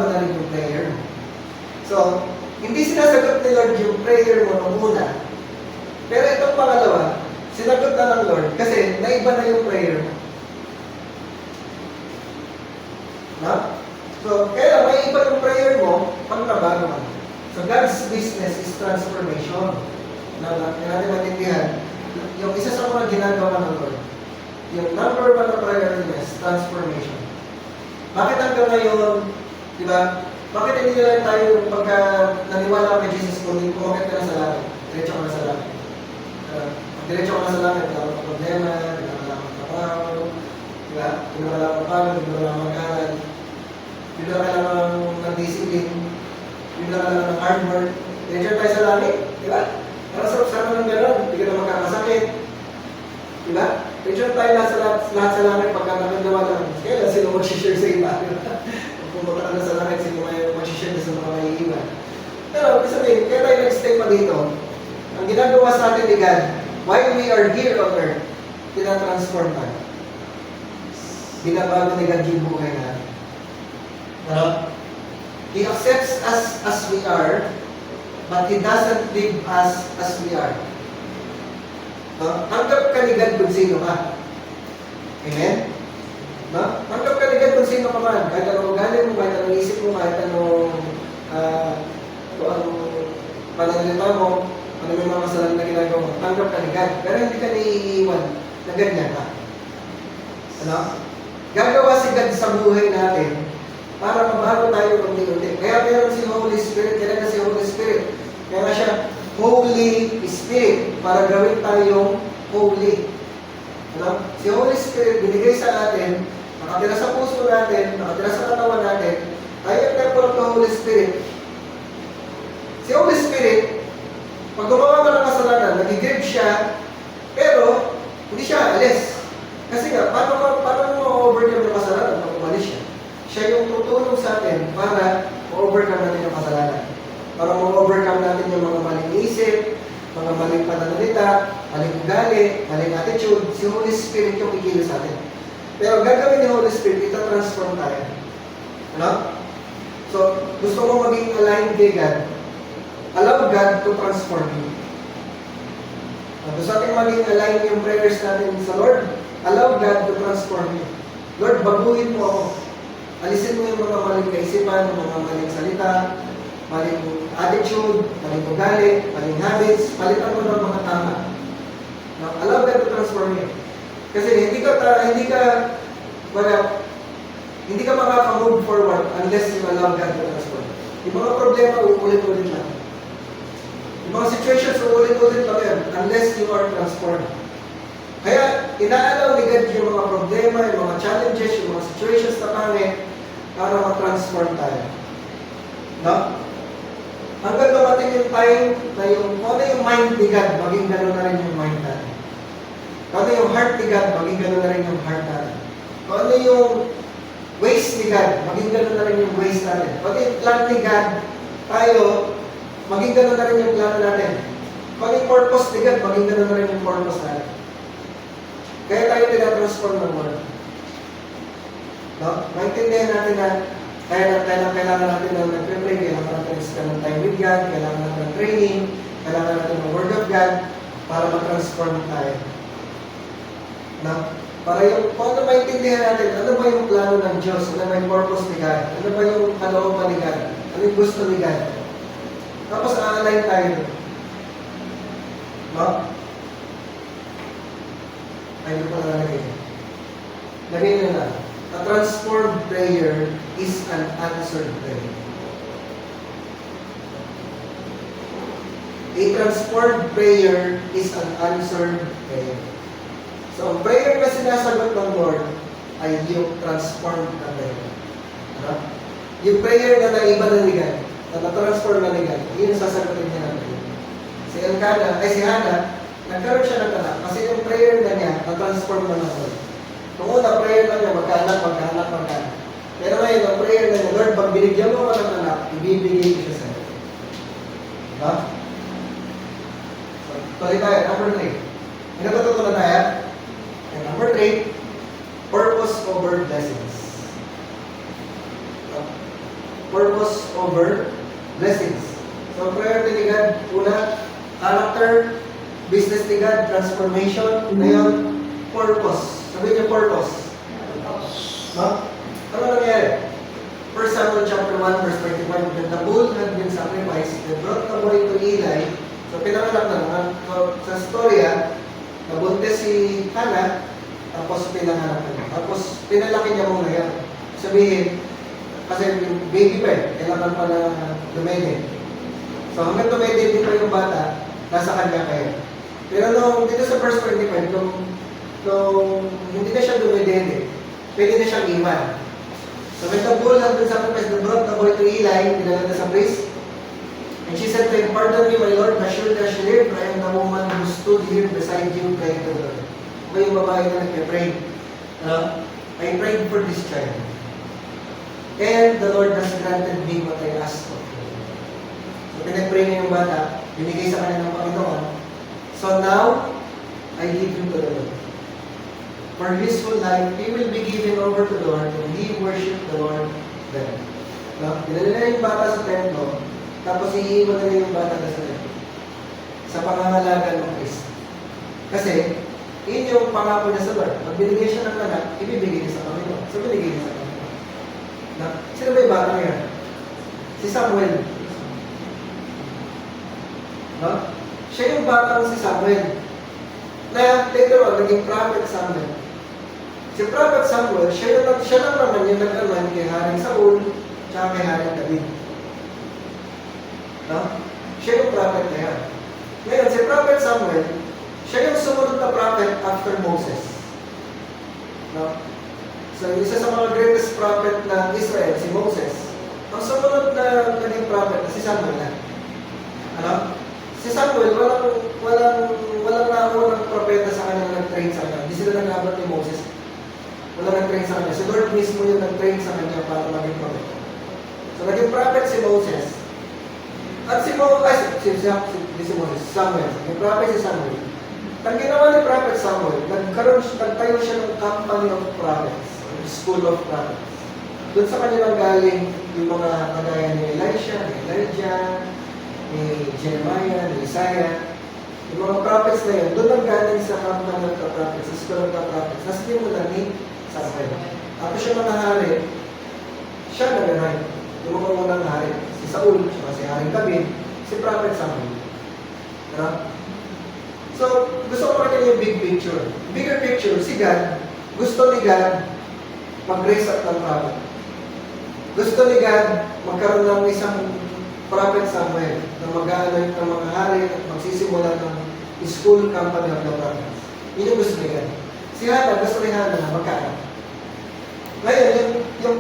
[SPEAKER 1] na rin yung prayer mo. So, hindi sinasagot ni Lord yung prayer mo nung una. Pero itong pangalawa, sinagot na ng Lord kasi naiba na yung prayer mo. No? So, kaya may iba yung prayer mo pag nabago ka. So, God's business is transformation. Hindi natin maintindihan. Yung isa sa mga ginagawa ng Lord, yung number one na priority niya is transformation. Bakit hanggang ngayon, di ba? Bakit hindi lang tayo pagka naniwala kay Jesus kung kumakit ka na sa langit, diretso ka na sa langit. Diretso ka na sa langit, wala kang problema, wala kang trabaho, di ba? Hindi wala kang pagod, hindi wala kang mag-aral, hindi wala kang ng-discipline, hindi wala kang ng hard work, diretso tayo sa langit, di ba? Para sarap-sarap ng gano'n, hindi ka na magkakasakit, di ba? Diretso tayo lahat sa langit pagka nakagawa lang. Kaya lang sila mag-share sa iba. Kung pumunta ka na sa langit, sila mag-share sa mga maiiwan. Pero, sabihin, kaya tayo nag-stay pa dito. Ang ginagawa sa atin ni God, while we are here on earth, tinatransform tayo. Binabago ni God yung buhay natin. Ano? He accepts us as we are, but He doesn't leave us as we are. No? Tanggap ka ni God kung sino ka. Amen? No? Tanggap ka ni God kung sino ka man. Kahit anong ugali mo, kahit anong isip mo, kahit anong pananalita mo, ano may mga kasalanan na ginagawa mo, tanggap ka ni God. Pero hindi ka naiiwan na ganyan ka. Ano? Gagawa si God sa buhay natin para mabago tayo unti-unti. Kaya meron si Holy Spirit, kaya na si Holy Spirit. Kaya nga siya, Holy Spirit, para gawin tayong holy. Ano? Si Holy Spirit, binigay sa atin, nakatira sa puso natin, nakatira sa katawan natin, tayo ang temple of the Holy Spirit. Si Holy Spirit, pag gumawa ka ng kasalanan, nag-grieve siya, pero hindi siya alis. Kasi nga, paano mo overcome yung kasalanan pag umalis siya? Siya yung tutulong sa atin para ma-overcome natin yung kasalanan. Para ma-overcome natin yung mga maling isip, mga maling pananalita, maling ugali, maling attitude. Si Holy Spirit yung kikilos sa atin. Pero gagawin ni Holy Spirit, ita-transform tayo. Ano? So, gusto mo maging aligned kay God, allow God to transform you. Gusto natin maging aligned yung prayers natin sa Lord, allow God to transform you. Lord, baguhin mo ako. Alisin mo yung mga maling kaisipan, mga maling salita, maling attitude, maling ugali, maling habits, palitan mo ng mga tama. Now, allow God to transform you. Kasi hindi ka makaka-move forward unless you allow God to transform you. Yung mga problema, uulit-ulit lang. Yung mga situations, uulit-ulit lang yan unless you are transformed. Kaya, inaalaw ni God yung mga problema, yung mga challenges, yung mga situations na pangit para ma-transform tayo. No? Hanggang dumating yung time na yung, kung ano yung mind ni God, maging gano'n na rin yung mind natin. Kung ano yung heart ni God, maging gano'n na rin yung heart natin. Kung ano yung ways ni God, maging gano'n na rin yung ways natin. Kung ano yung plan ni God, tayo, maging gano'n na rin yung plan natin. Kung ano yung purpose ni God, maging gano'n na rin yung purpose natin. Kaya tayo tinatransform ng world. No? Maintindihan natin na kailangan natin ng nagpe-pray, kailangan natin ng time with God, kailangan natin ng training, kailangan natin ng Word of God para ma-transform tayo. No? Para yung, kung ano maintindihan natin, ano ba yung plano ng Diyos, ano ba yung purpose ni God, ano ba yung kalooban ni God, ano yung gusto ni God. Tapos a-align tayo. No? Ay, hindi ko pa nalagay. Lagay nyo na. A transformed prayer is an answered prayer. A transformed prayer is an answered prayer. So, ang prayer na sinasagot ng Lord ay yung transformed na prayer. Ano? Yung prayer na naiba na ligan, na na-transform na ligan, yun ang sasagutin niya ng prayer. Si Hannah, nagkaroon siya ng anak kasi yung prayer na niya, na-transform na ng Lord. Nung una, prayer na niya, magkaanak. Pero ngayon, ang prayer na niya, Lord, pag binigyan mo ako ng anak, ibibigay ko siya sa iyo. Diba? So, tuloy tayo. Number 3. May natutunan tayo. And number 3, purpose over blessings. Purpose over blessings. So, priority ni God, una, character, business ni God, transformation. Ngayon, purpose. Sabihin niyo purpose. No? Ano nangyari? 1 Samuel chapter 1 verse 25, when the bull had been sacrificed, they brought the boy to Eli. So pinanganak na naman. So, sa storya, nabuntis si Hannah, tapos pinanganak na. Tapos pinalaki niya muna yan. Sabihin, kasi baby pa kailangan pa na dumede. So hanggang dumede dito yung bata, nasa kanya kayo. Pero nung dito sa verse 25, kung hindi na siya dumedede, pwede na siyang iwan. So when the bull had been sacrificed, they brought the boy to Eli, pinala na sa priest. And she said to him, "Pardon me, my Lord, assuredly as you live, I am the woman who stood here beside you praying to the Lord." Aba yung babae na nagpe-pray. I prayed for this child. And the Lord has granted me what I asked of him. So pinag-pray niya yung bata, binigay sa kanya ng Panginoon. So now, I give him to the Lord. For his whole life, he will be given over to the Lord and he worship the Lord there. No? Dinala na yung bata sa templo, tapos iiwan na yung bata sa templo. Sa pangangalaga ng Kristo. Kasi, yun yung pangako niya sa Lord. Pag binigay siya ng anak, ibibigay niya sa Panginoon. So, binigay niya sa Panginoon. No? Sino ba yung bata niya? Si Samuel. No? Siya yung batang si Samuel. Na later on, naging prophet Samuel. Si Prophet Samuel, siya lang naman yung nag-aman kay Haring Saul, tsaka kay Haring David. No? Siya yung prophet na yan. Ngayon, si Prophet Samuel, siya yung sumunod na prophet after Moses. No? So, isa sa mga greatest prophet ng Israel, si Moses. Ang sumunod na naging prophet na si Samuel na. Ano? Si Samuel, walang naunang propeta sa kanya nag-train sa kanya. Hindi sila nag-abot ni Moses. Wala nag-train sa kanya. Si Lord mismo yung nag-train sa kanya para maging prophet. So, naging prophet si Moses. At si Samuel. Yung prophet si Samuel. Ang ginawa ni Prophet Samuel, nagtayo siya ng company of prophets, school of prophets. Doon sa kanya galing yung mga kagaya ni Elisha, ni Elijah, ni Jeremiah, ni Isaiah. Yung mga prophets na yun, doon galing sa company of the prophets, sa school of the prophets. Nasimulan ni Samuel. Tapos siya mga hari, siya nag-anay. Yung mga unang hari, si Saul, si Haring David, si Prophet Samuel. So, gusto ko makita yung big picture. Bigger picture, si God, gusto ni God mag-raise up ng prophet. Gusto ni God magkaroon ng isang Prophet Samuel na mag-aanay ng mga hari at magsisimula ng school company of the prophets. Yun yung gusto ni God. Si Hannah, gusto ni Hannah na magkaanak. Ngayon, yung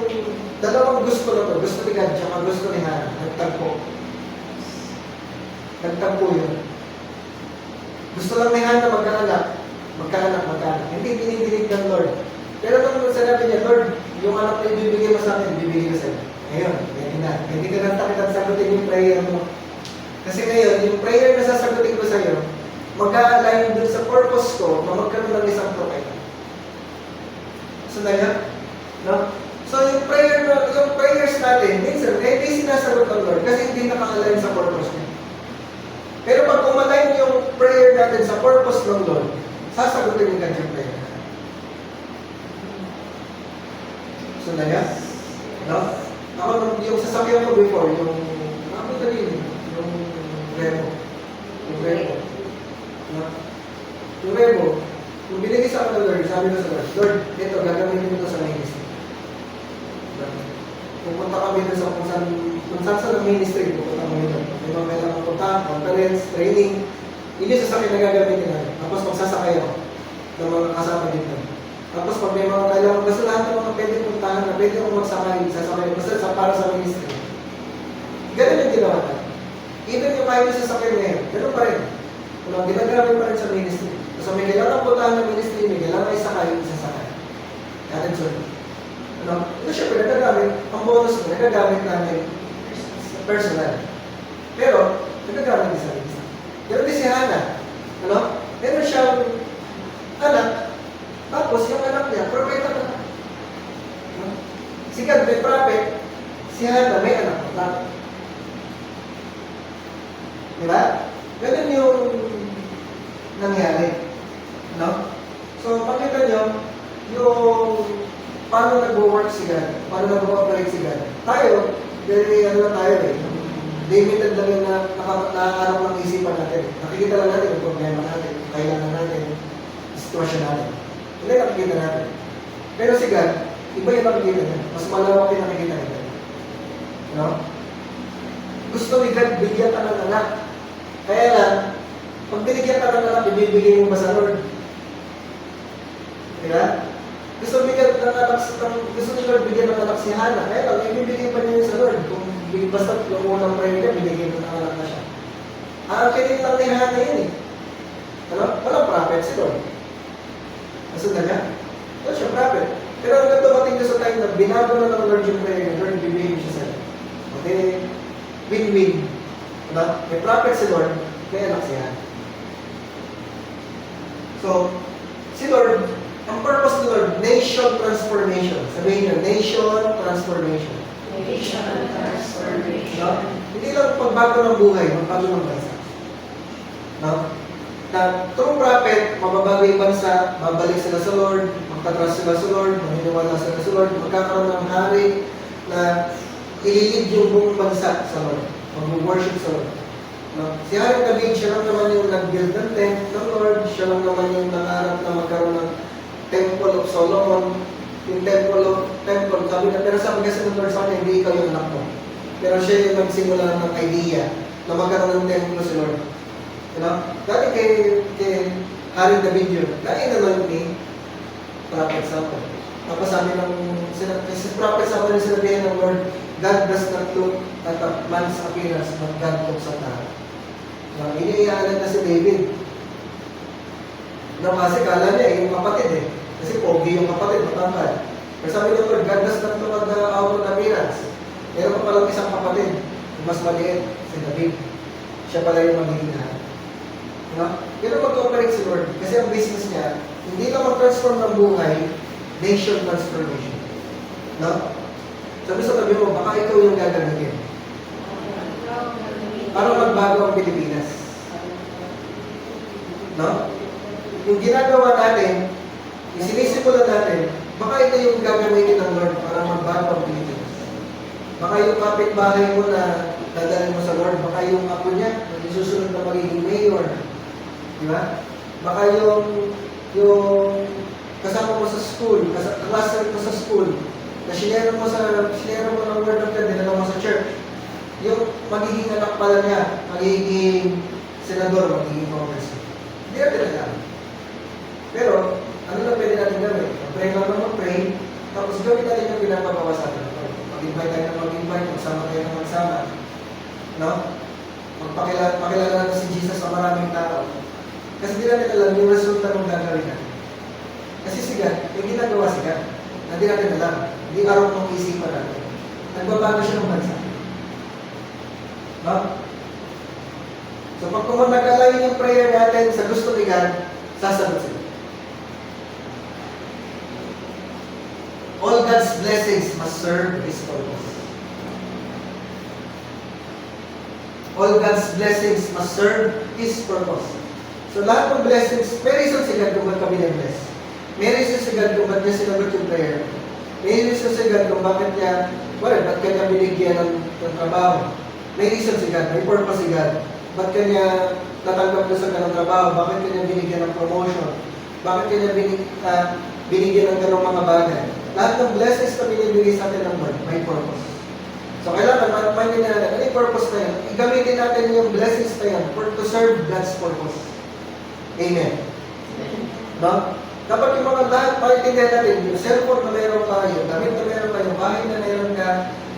[SPEAKER 1] dalawang gusto na to, gusto ni God, tsaka gusto ni Hannah, nagtagpo. Nagtampo yun. Gusto lang ni Hannah magkaanak. Hindi binibinig ng Lord. Pero nung sinabi niya, Lord, yung anak na ibibigay mo sa akin, ibibigay ko sa'yo. Ngayon, ganyan na. Hindi ka na takit at sagutin yung prayer mo. Kasi ngayon, yung prayer na sasagutin ko sa'yo, mag-a-align dun sa purpose ko na magkaroon ng isang propeta. So, na no? So, yung prayers natin, minsan, hindi sinasagot ng Lord kasi hindi naka-align sa purpose niya. Pero pag umalign yung prayer natin sa purpose ng Lord, sasagutin yung kanyang prayer. So, no? Ako, yung sasakyan ko before, yung Remo. Yung Remo. No? Yung Remo, kung binigay sa akin ng Lord, sabi ko sa Lord, Lord, ito, gagamitin mo ito sa ministry. Pupunta kami dun sa kung saan sa ministry, pupunta kami dun. May mga kailangan punta, conference, training, yun yung sasakyan na gagamitin natin. Tapos magsasakay ako ng mga kasama dito. Tapos pag may mga kailangan, basta lahat ng mga pwede puntahan na pwede akong magsakay, sasakay, basta para sa ministry. Ganun yung ginawa natin. Even yung kahit yung sasakyan ngayon, ganun pa rin. Kung ginagamit pa rin sa ministry. So may kailangan puntahan ng ministry, may kailangan isakay, isasakay. Atin sorry. Ito syempre nagagamit, ang bonus ko, nagagamit namin personal. Pero, nagagamit din sa ministry. Pero din si Hannah, meron siyang anak, tapos yung anak niya, propeta na. Si God may prophet, si Hannah may anak na prophet. Diba? Ganun yung nangyari. So, pakita nyo, yung paano nag-work si God, paano nag-operate si God. Tayo, very tayo limited lang yung nakaharap ng isipan natin. Nakikita lang natin yung problema natin, yung kailangan natin, yung sitwasyon natin. Hindi nakikita natin. Pero si God, iba yung nakikita niya. Mas malawak yung nakikita niya. Gusto ni God, bigyan ka ng anak. Kaya lang, pag binigyan ka ng anak, ibibigay mo ba sa Lord? Diba? Gusto ni Lord bigyan ng anak si Hannah. Kaya lang, ibibigay pa niya yun sa Lord. Kung basta yung unang prayer niya, binigay mo ng anak na siya. Ang kinig lang ni Hannah yun eh. Walang prophet si Lord. Nasundan niya? Wala siya prophet. Pero hanggang dumating na sa time na binago na ng Lord yung prayer, Lord, bibigay siya sa'yo. Okay? Win-win. May prophet si Lord, may anak si Hannah. So, si Lord, ang purpose ni Lord, nation transformation. Sabihin niyo, nation transformation.
[SPEAKER 2] Nation transformation.
[SPEAKER 1] Hindi lang pagbago ng buhay, magbago ng bansa. Na true prophet, mababago yung bansa, babalik sila sa Lord, magtatrust sila sa Lord, maniniwala sila sa Lord, magkakaroon ng hari na ililid yung buong bansa sa Lord, mag-worship sa Lord. Si Haring David, siya lang naman yung nag-build ng tent ng Lord, siya lang naman yung nangarap na magkaroon ng Temple of Solomon, yung temple, pero sabi kasi ng Lord sa kanya, hindi ikaw yung anak mo. Pero siya yung nagsimula ng idea na magkaroon ng templo si Lord. Dati kay Haring David yun, dahil naman ni Prophet Samuel. Tapos sabi si Prophet Samuel yung sinabihan ng Lord, God does not look at a man's appearance, but God looks at the heart. Iniiyalan na si David. Kasi kala niya, yung kapatid Kasi pogi yung kapatid, matangkad. Pero sabi ng Lord, God does not look at the outward appearance. Meron pa palang isang kapatid, mas maliit, si David. Siya pala yung magiging lahat. Ganun mag-operate si Lord. Kasi ang business niya, hindi lang mag-transform ng buhay, nation transformation. Sabi sa tabi mo, baka ikaw yung gagamitin. Para magbago ang Pilipinas. Yung ginagawa natin, yung sinisimulan natin, baka ito yung gagamitin ng Lord para magbago ang Pilipinas. Baka yung kapitbahay mo na dadalhin mo sa Lord, baka yung apo niya, na susunod na magiging mayor. Diba? Baka yung kasama mo sa school, classmate mo sa school, na sinero mo ng word of God, dinala mo sa church, yung magiging anak pala niya, magiging senador, magiging congressman. Hindi natin alam. Pero, ano lang pwede natin gawin? Pray lang naman, pray. Tapos gawin natin yung pinapagawa sa atin. Mag-invite tayo na mag-invite, magsama tayo na magsama. Magpakilala Kasi di natin alam yung resulta ng gagawin natin. Kasi si God, yung ginagawa si God, na di natin alam. Hindi araw ng isipan natin. Nagbabago siya ng bansa. No? So pag kung nag-align yung prayer natin sa gusto ni God, sasagot sila. All God's blessings must serve His purpose. All God's blessings must serve His purpose. So lahat ng blessings, may reason si God kung ba't kami na-bless. May reason si God kung ba't niya sinagot yung prayer. May reason si God kung bakit niya, ba't kanya binigyan ng trabaho. May reason si God, may purpose si God. Ba't kanya natanggap na sa ganong trabaho? Bakit kanya binigyan ng promotion? Bakit kanya binigyan ng ganong mga bagay? Lahat ng blessings na binibigay sa atin ng Lord, may purpose. So kailangan maintindihan natin, ano yung purpose na yan? Igamitin natin yung blessings na yan to serve God's purpose. Amen. No? Dapat yung mga lahat, maintindihan natin, yung cellphone na meron ka, yung damit na meron ka, yung bahay na meron ka,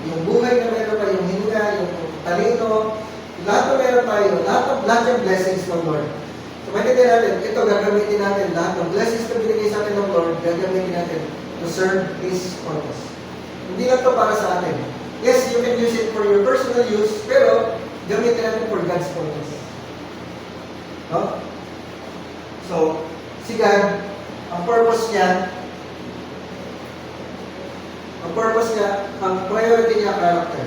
[SPEAKER 1] yung buhay na meron ka, yung hinga, yung talino, lahat na meron tayo, lahat yung blessings ng Lord. So maintindihan natin, ito gagamitin natin, lahat ng blessings na binigay sa atin ng Lord, gagamitin natin to serve His purpose. Hindi lang ito para sa atin. Yes, you can use it for your personal use, pero gamitin natin for God's purpose. No? So, si God, ang purpose niya, ang priority niya, character.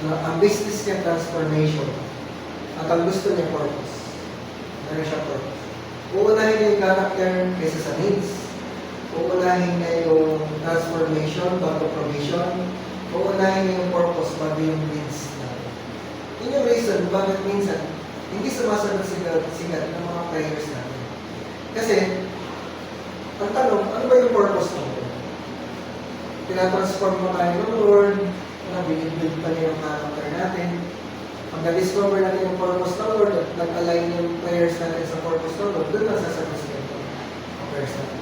[SPEAKER 1] Ang business niya, transformation. At ang gusto niya, purpose. Meron siya purpose. Uunahin niya yung character kaysa sa needs. Uunahin niya yung transformation bago provision. Uunahin niya yung purpose bago yung needs natin. Yun yung reason bakit minsan hindi sumasagot si God ng mga prayers natin. Kasi, ang tanong, ano ba yung purpose ng Lord? Tinatransform mo tayo ng Lord, binibig pa niya yung character natin. Pag na-discover natin yung purpose ng Lord at nag-align yung prayers natin sa purpose ng Lord, doon lang sasagot si God ang prayers natin.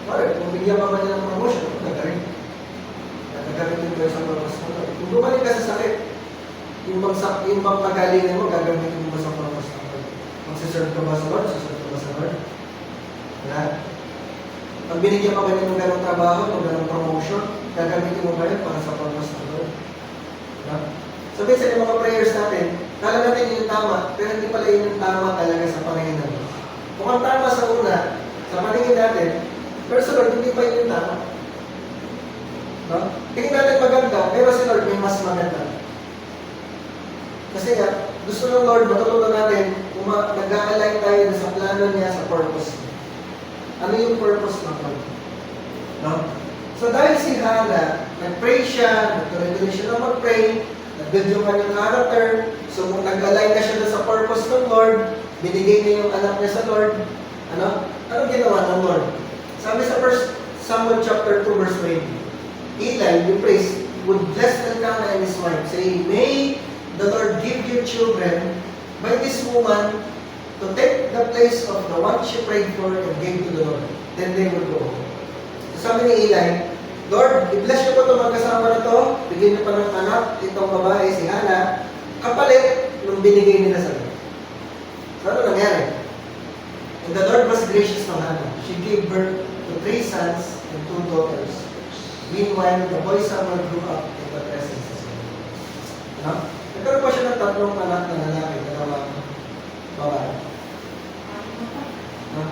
[SPEAKER 1] Alright, kung bigyan pa ba niya ng promotion, nagarin. Nagagamitin ko sa purpose ng Lord. Kung bumalik ka sa sakit, yung bang pagalingan mo, gagamitin mo ba sa purpose ng Lord? Magsiserve ka ba sa Lord? Siserve ka ba sa Lord? Wala. Pag binigyan ka ba niya ng ganong trabaho, ng ganong promotion, gagamitin mo ba yun para sa purpose ng Lord? Wala. So, minsan yung mga prayers natin, kala natin yun yung tama, pero hindi pala yun yung tama talaga sa paningin ng Diyos. Kung ang tama sa una, sa paningin natin, pero sa Lord, hindi pa yun yung tama. No? Tingin natin maganda, pero si Lord may mas maganda. Kasi nga, gusto ng Lord, matulungan natin kung nag-a-align tayo sa plano niya, sa purpose niya. Ano yung purpose ng Lord? No? So dahil si Hannah, nag-pray siya, nag-regulate siya na mag-pray, nag-build yung kanyang character, so kung nag-align na siya sa purpose ng Lord, binigay niya yung anak niya sa Lord, anong ginawa ng Lord? Sabi sa 1 Samuel chapter 2 verse 20, Eli, the priest, would bless Elkanah and his wife, saying, "May the Lord give you children by this woman to take the place of the one she prayed for and gave to the Lord." Then they would go home. So sabi ni Eli, Lord, i-bless niyo po itong magkasama na ito, bigyan niyo pa ng anak, itong babae, si Hannah, kapalit nung binigay nila sa Lord. So ano nangyari? And the Lord was gracious to Hannah. She gave birth to 3 sons and 2 daughters. Meanwhile, the boy Samuel grew up in the presence of God. Nagkaroon pa siya ng 3 anak na lalaki, 2 babae.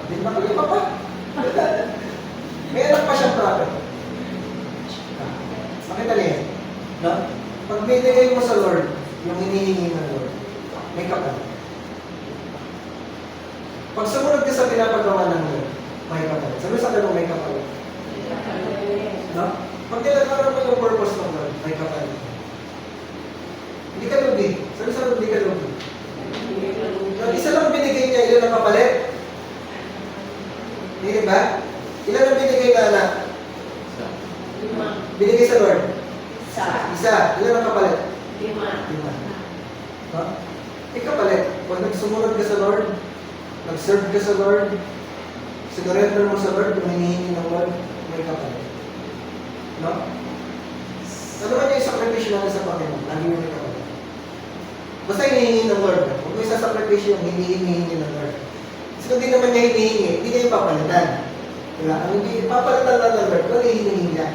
[SPEAKER 1] Di ba? Yung papa? May anak pa siyang prophet. Makita niya. Pag binigay mo sa Lord, yung hinihingi ng Lord, may kapal. Pag sumunod ka sa pinapagawa ng Lord, may kapal. Sabi sa akin, may kapal. No? Pag nilakaran mo yung purpose ng Lord, may kapal. Hindi ka lugi. Sabi sa Lord, hindi ka lugi. Isa lang binigay niya, ilan ang kapalit? Hindi ba? Ilan ang binigay na anak? Binigay sa Lord? Isa. Ilan ang kapalit? 5. No? Kapalit. Pag nagsumunod ka sa Lord, nag-serve ka sa Lord, surrender mo sa Lord, kung hinihingi ng Lord, may kapalit. No? Ano man yung sakripisyo natin sa Panginoon? Lagi mo may kapalit. Basta hinihingi ng Lord. Huwag mo isasakripisyo yung hinihingi ng Lord. Kasi kung di naman niya hinihingi, hindi niya ipapalitan. Diba? Ang hindi ipapalitan lang ng Lord, kung hinihingi niya.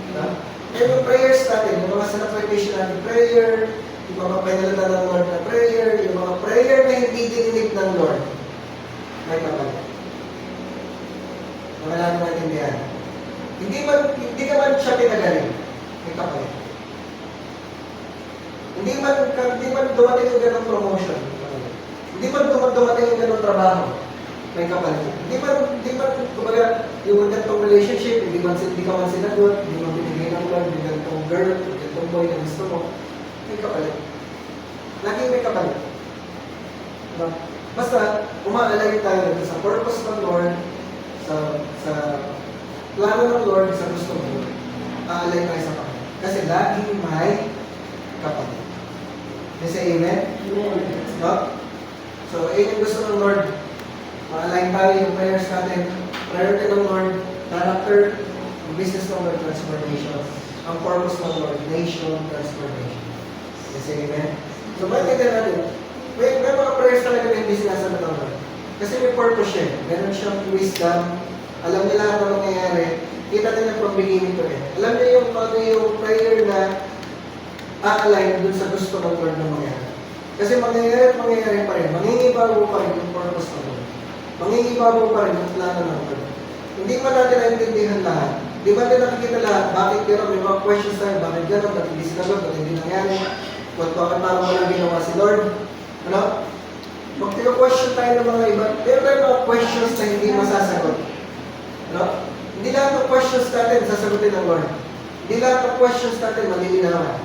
[SPEAKER 1] Diba? Kaya yung prayers natin, yung mga sinakripisyo natin, prayer, yung mga pinalatan ng Lord na prayer, yung mga prayer na hindi dininig ng Lord, may kapalit. Wala natin maintindihan. Hindi ka man siya pinagaling, may kapalit. Hindi man dumating yung ganong promotion. Hindi man dumating yung ganong trabaho. May kapalit. Hindi man, kumbaga, yung ganitong relationship, hindi ka man sinagot, hindi man binigay ng Lord, yung ganitong girl, yung ganitong boy na gusto mo, may kapalit. Laging may kapalit. Diba? Basta, umaalay tayo sa purpose ng Lord, sa plano ng Lord, sa gusto ng Lord. Aalay tayo sa Panginoon. Kasi laging may kapalit. Can you say amen?
[SPEAKER 2] Amen.
[SPEAKER 1] No? So, ayun yung gusto ng Lord. Ma-align tayo yung prayers natin. Priority ng Lord, character, yung business ng Lord, transformation. Ang purpose ng Lord, nation, transformation. Can you say amen? So, maintindihan natin, may mga prayers talaga na hindi sinasagot ng Lord. Kasi may purpose siya. Meron siyang wisdom. Alam niya lahat ng nangyayari. Kita din na from beginning to end. Alam niya yung prayer na a-align dun sa gusto ng Lord na mangyayari. Kasi mangyayari pa rin. Mangingibago pa rin yung purpose ng Lord. Mangingibago pa rin yung plano ng Lord. Hindi pa natin naintindihan lahat. Di ba natin nakikita lahat? Bakit gano'n? May mga questions tayo. Bakit gano'n? Bakit hindi sinagot? Bakit hindi nangyari? Bakit parang walang ginawa si Lord? Ano? Magtino-question tayo ng mga iba. Meron tayo mga questions na hindi masasagot. Ano? Hindi lahat ng questions natin sasagutin ng Lord. Hindi lahat ng questions natin malilinawan.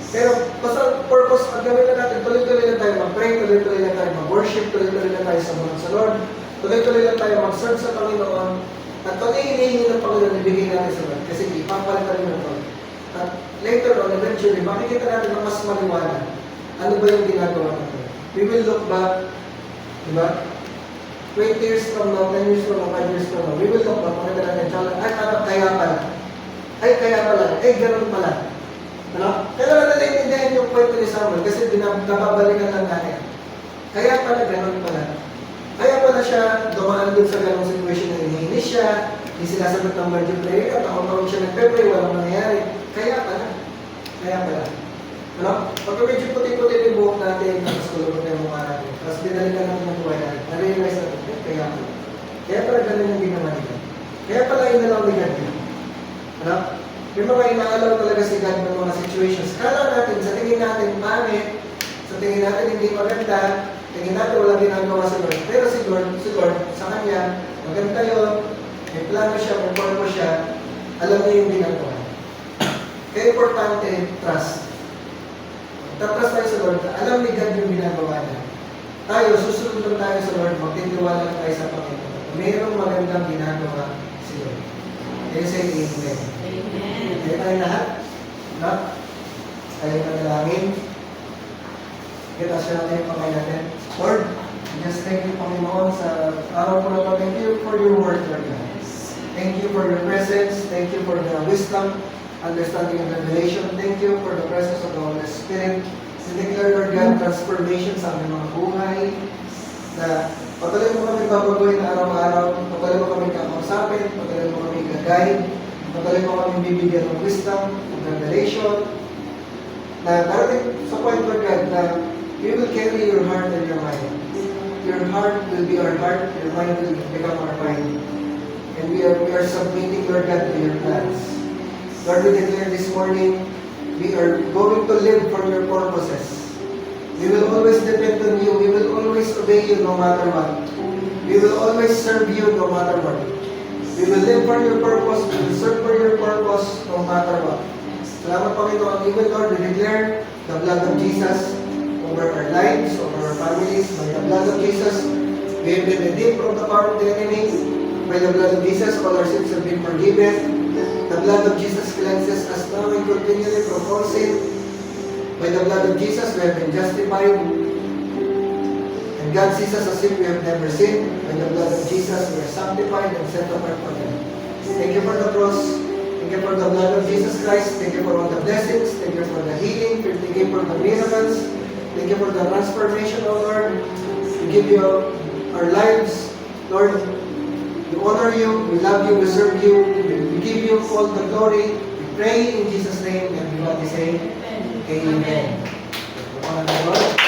[SPEAKER 1] Pero basta purpose, ang gawin na natin, tuloy-tuloy lang tayo mag-pray, tuloy-tuloy lang tayo mag-worship, tuloy-tuloy lang tayo sa Lord, tuloy-tuloy lang tayo mag-serve sa Panginoon, at kung hinihingi ng Panginoon, ibigay natin sa Lord, kasi ipapalitan rin ng Lord. At later on, eventually, makikita natin na mas maliwanag. Ano ba yung ginagawa natin? We will look back, di ba? 20 years from now, 10 years from now, 5 years from now, we will look back, makikita natin, kaya pala, ganun pala. Ano? Kaya natin naiintindihan yung kwento ni Samuel kasi nababalikan lang natin. Kaya pala, ganun pala. Kaya pala siya dumaan dun sa ganung situation na iniinis siya, hindi sinasagot ng Lord yung prayer, at ako siya nagpe-pray, walang nangyayari. Kaya pala. Ano? Pagka medyo puti-puti yung buhok natin, tapos kulubot na yung mukha natin, tapos dinalikan natin ng buhay natin, na-realize natin, kaya pala ganun yung ginawa nila. Kaya pala inalaw ni God yun. Ano? May mga inaalaw talaga si God ng mga situations. Kala natin, sa tingin natin pangit, sa tingin natin hindi maganda, tingin natin wala ginagawa si Lord. Pero si Lord, sa Kanya, maganda yun, may plano siya, may purpose siya, alam niya yung ginagawa. Kaya importante, trust. Tatrust tayo sa Lord, alam ni God yung ginagawa niya. Tayo, susunod lang tayo sa Lord, magtitiwala lang tayo sa Panginoon. Mayroong magandang ginagawa si Lord. Kaya say amen.
[SPEAKER 2] Amen.
[SPEAKER 1] Kaya tayo lahat, no? Tayo panalangin. Kita siya natin yung pangay natin. Lord, just thank you, Panginoon, sa araw po na ito. Thank you for your word, Lord God. Thank you for your presence. Thank you for the wisdom, understanding, and revelation. Thank you for the presence of the Holy Spirit. Declare, Lord God, transformation sa aming mga buhay. Na patuloy mo kami babaguhin araw-araw. Patuloy mo kami kakausapin. Patuloy mo kami gagawin. Patuloy mo kami bibigyan ng wisdom, ng revelation. Na darating sa point, Lord God, na we will carry your heart and your mind. Your heart will be our heart. Your mind will become our mind. And we are submitting, Lord God, to your plans. Lord, we declare this morning, we are going to live for your purposes. We will always depend on you. We will always obey you no matter what. We will always serve you no matter what. We will live for your purpose. We will serve for your purpose no matter what. Salamat, Panginoon. Even, Lord, we declare the blood of Jesus over our lives, over our families. By the blood of Jesus, we have been redeemed from the power of the enemy. By the blood of Jesus, all our sins have been forgiven. The blood of Jesus cleanses us now and continually from all sin. By the blood of Jesus, we have been justified. And God sees us as if we have never sinned. By the blood of Jesus, we are sanctified and set apart for Him. Thank you for the cross. Thank you for the blood of Jesus Christ. Thank you for all the blessings. Thank you for the healing. Thank you for the miracles. Thank you for the transformation, O Lord. We give you our lives, Lord. We honor you, we love you, we serve you, we give you all the glory. We pray in Jesus' name, and everybody say, Amen. Amen.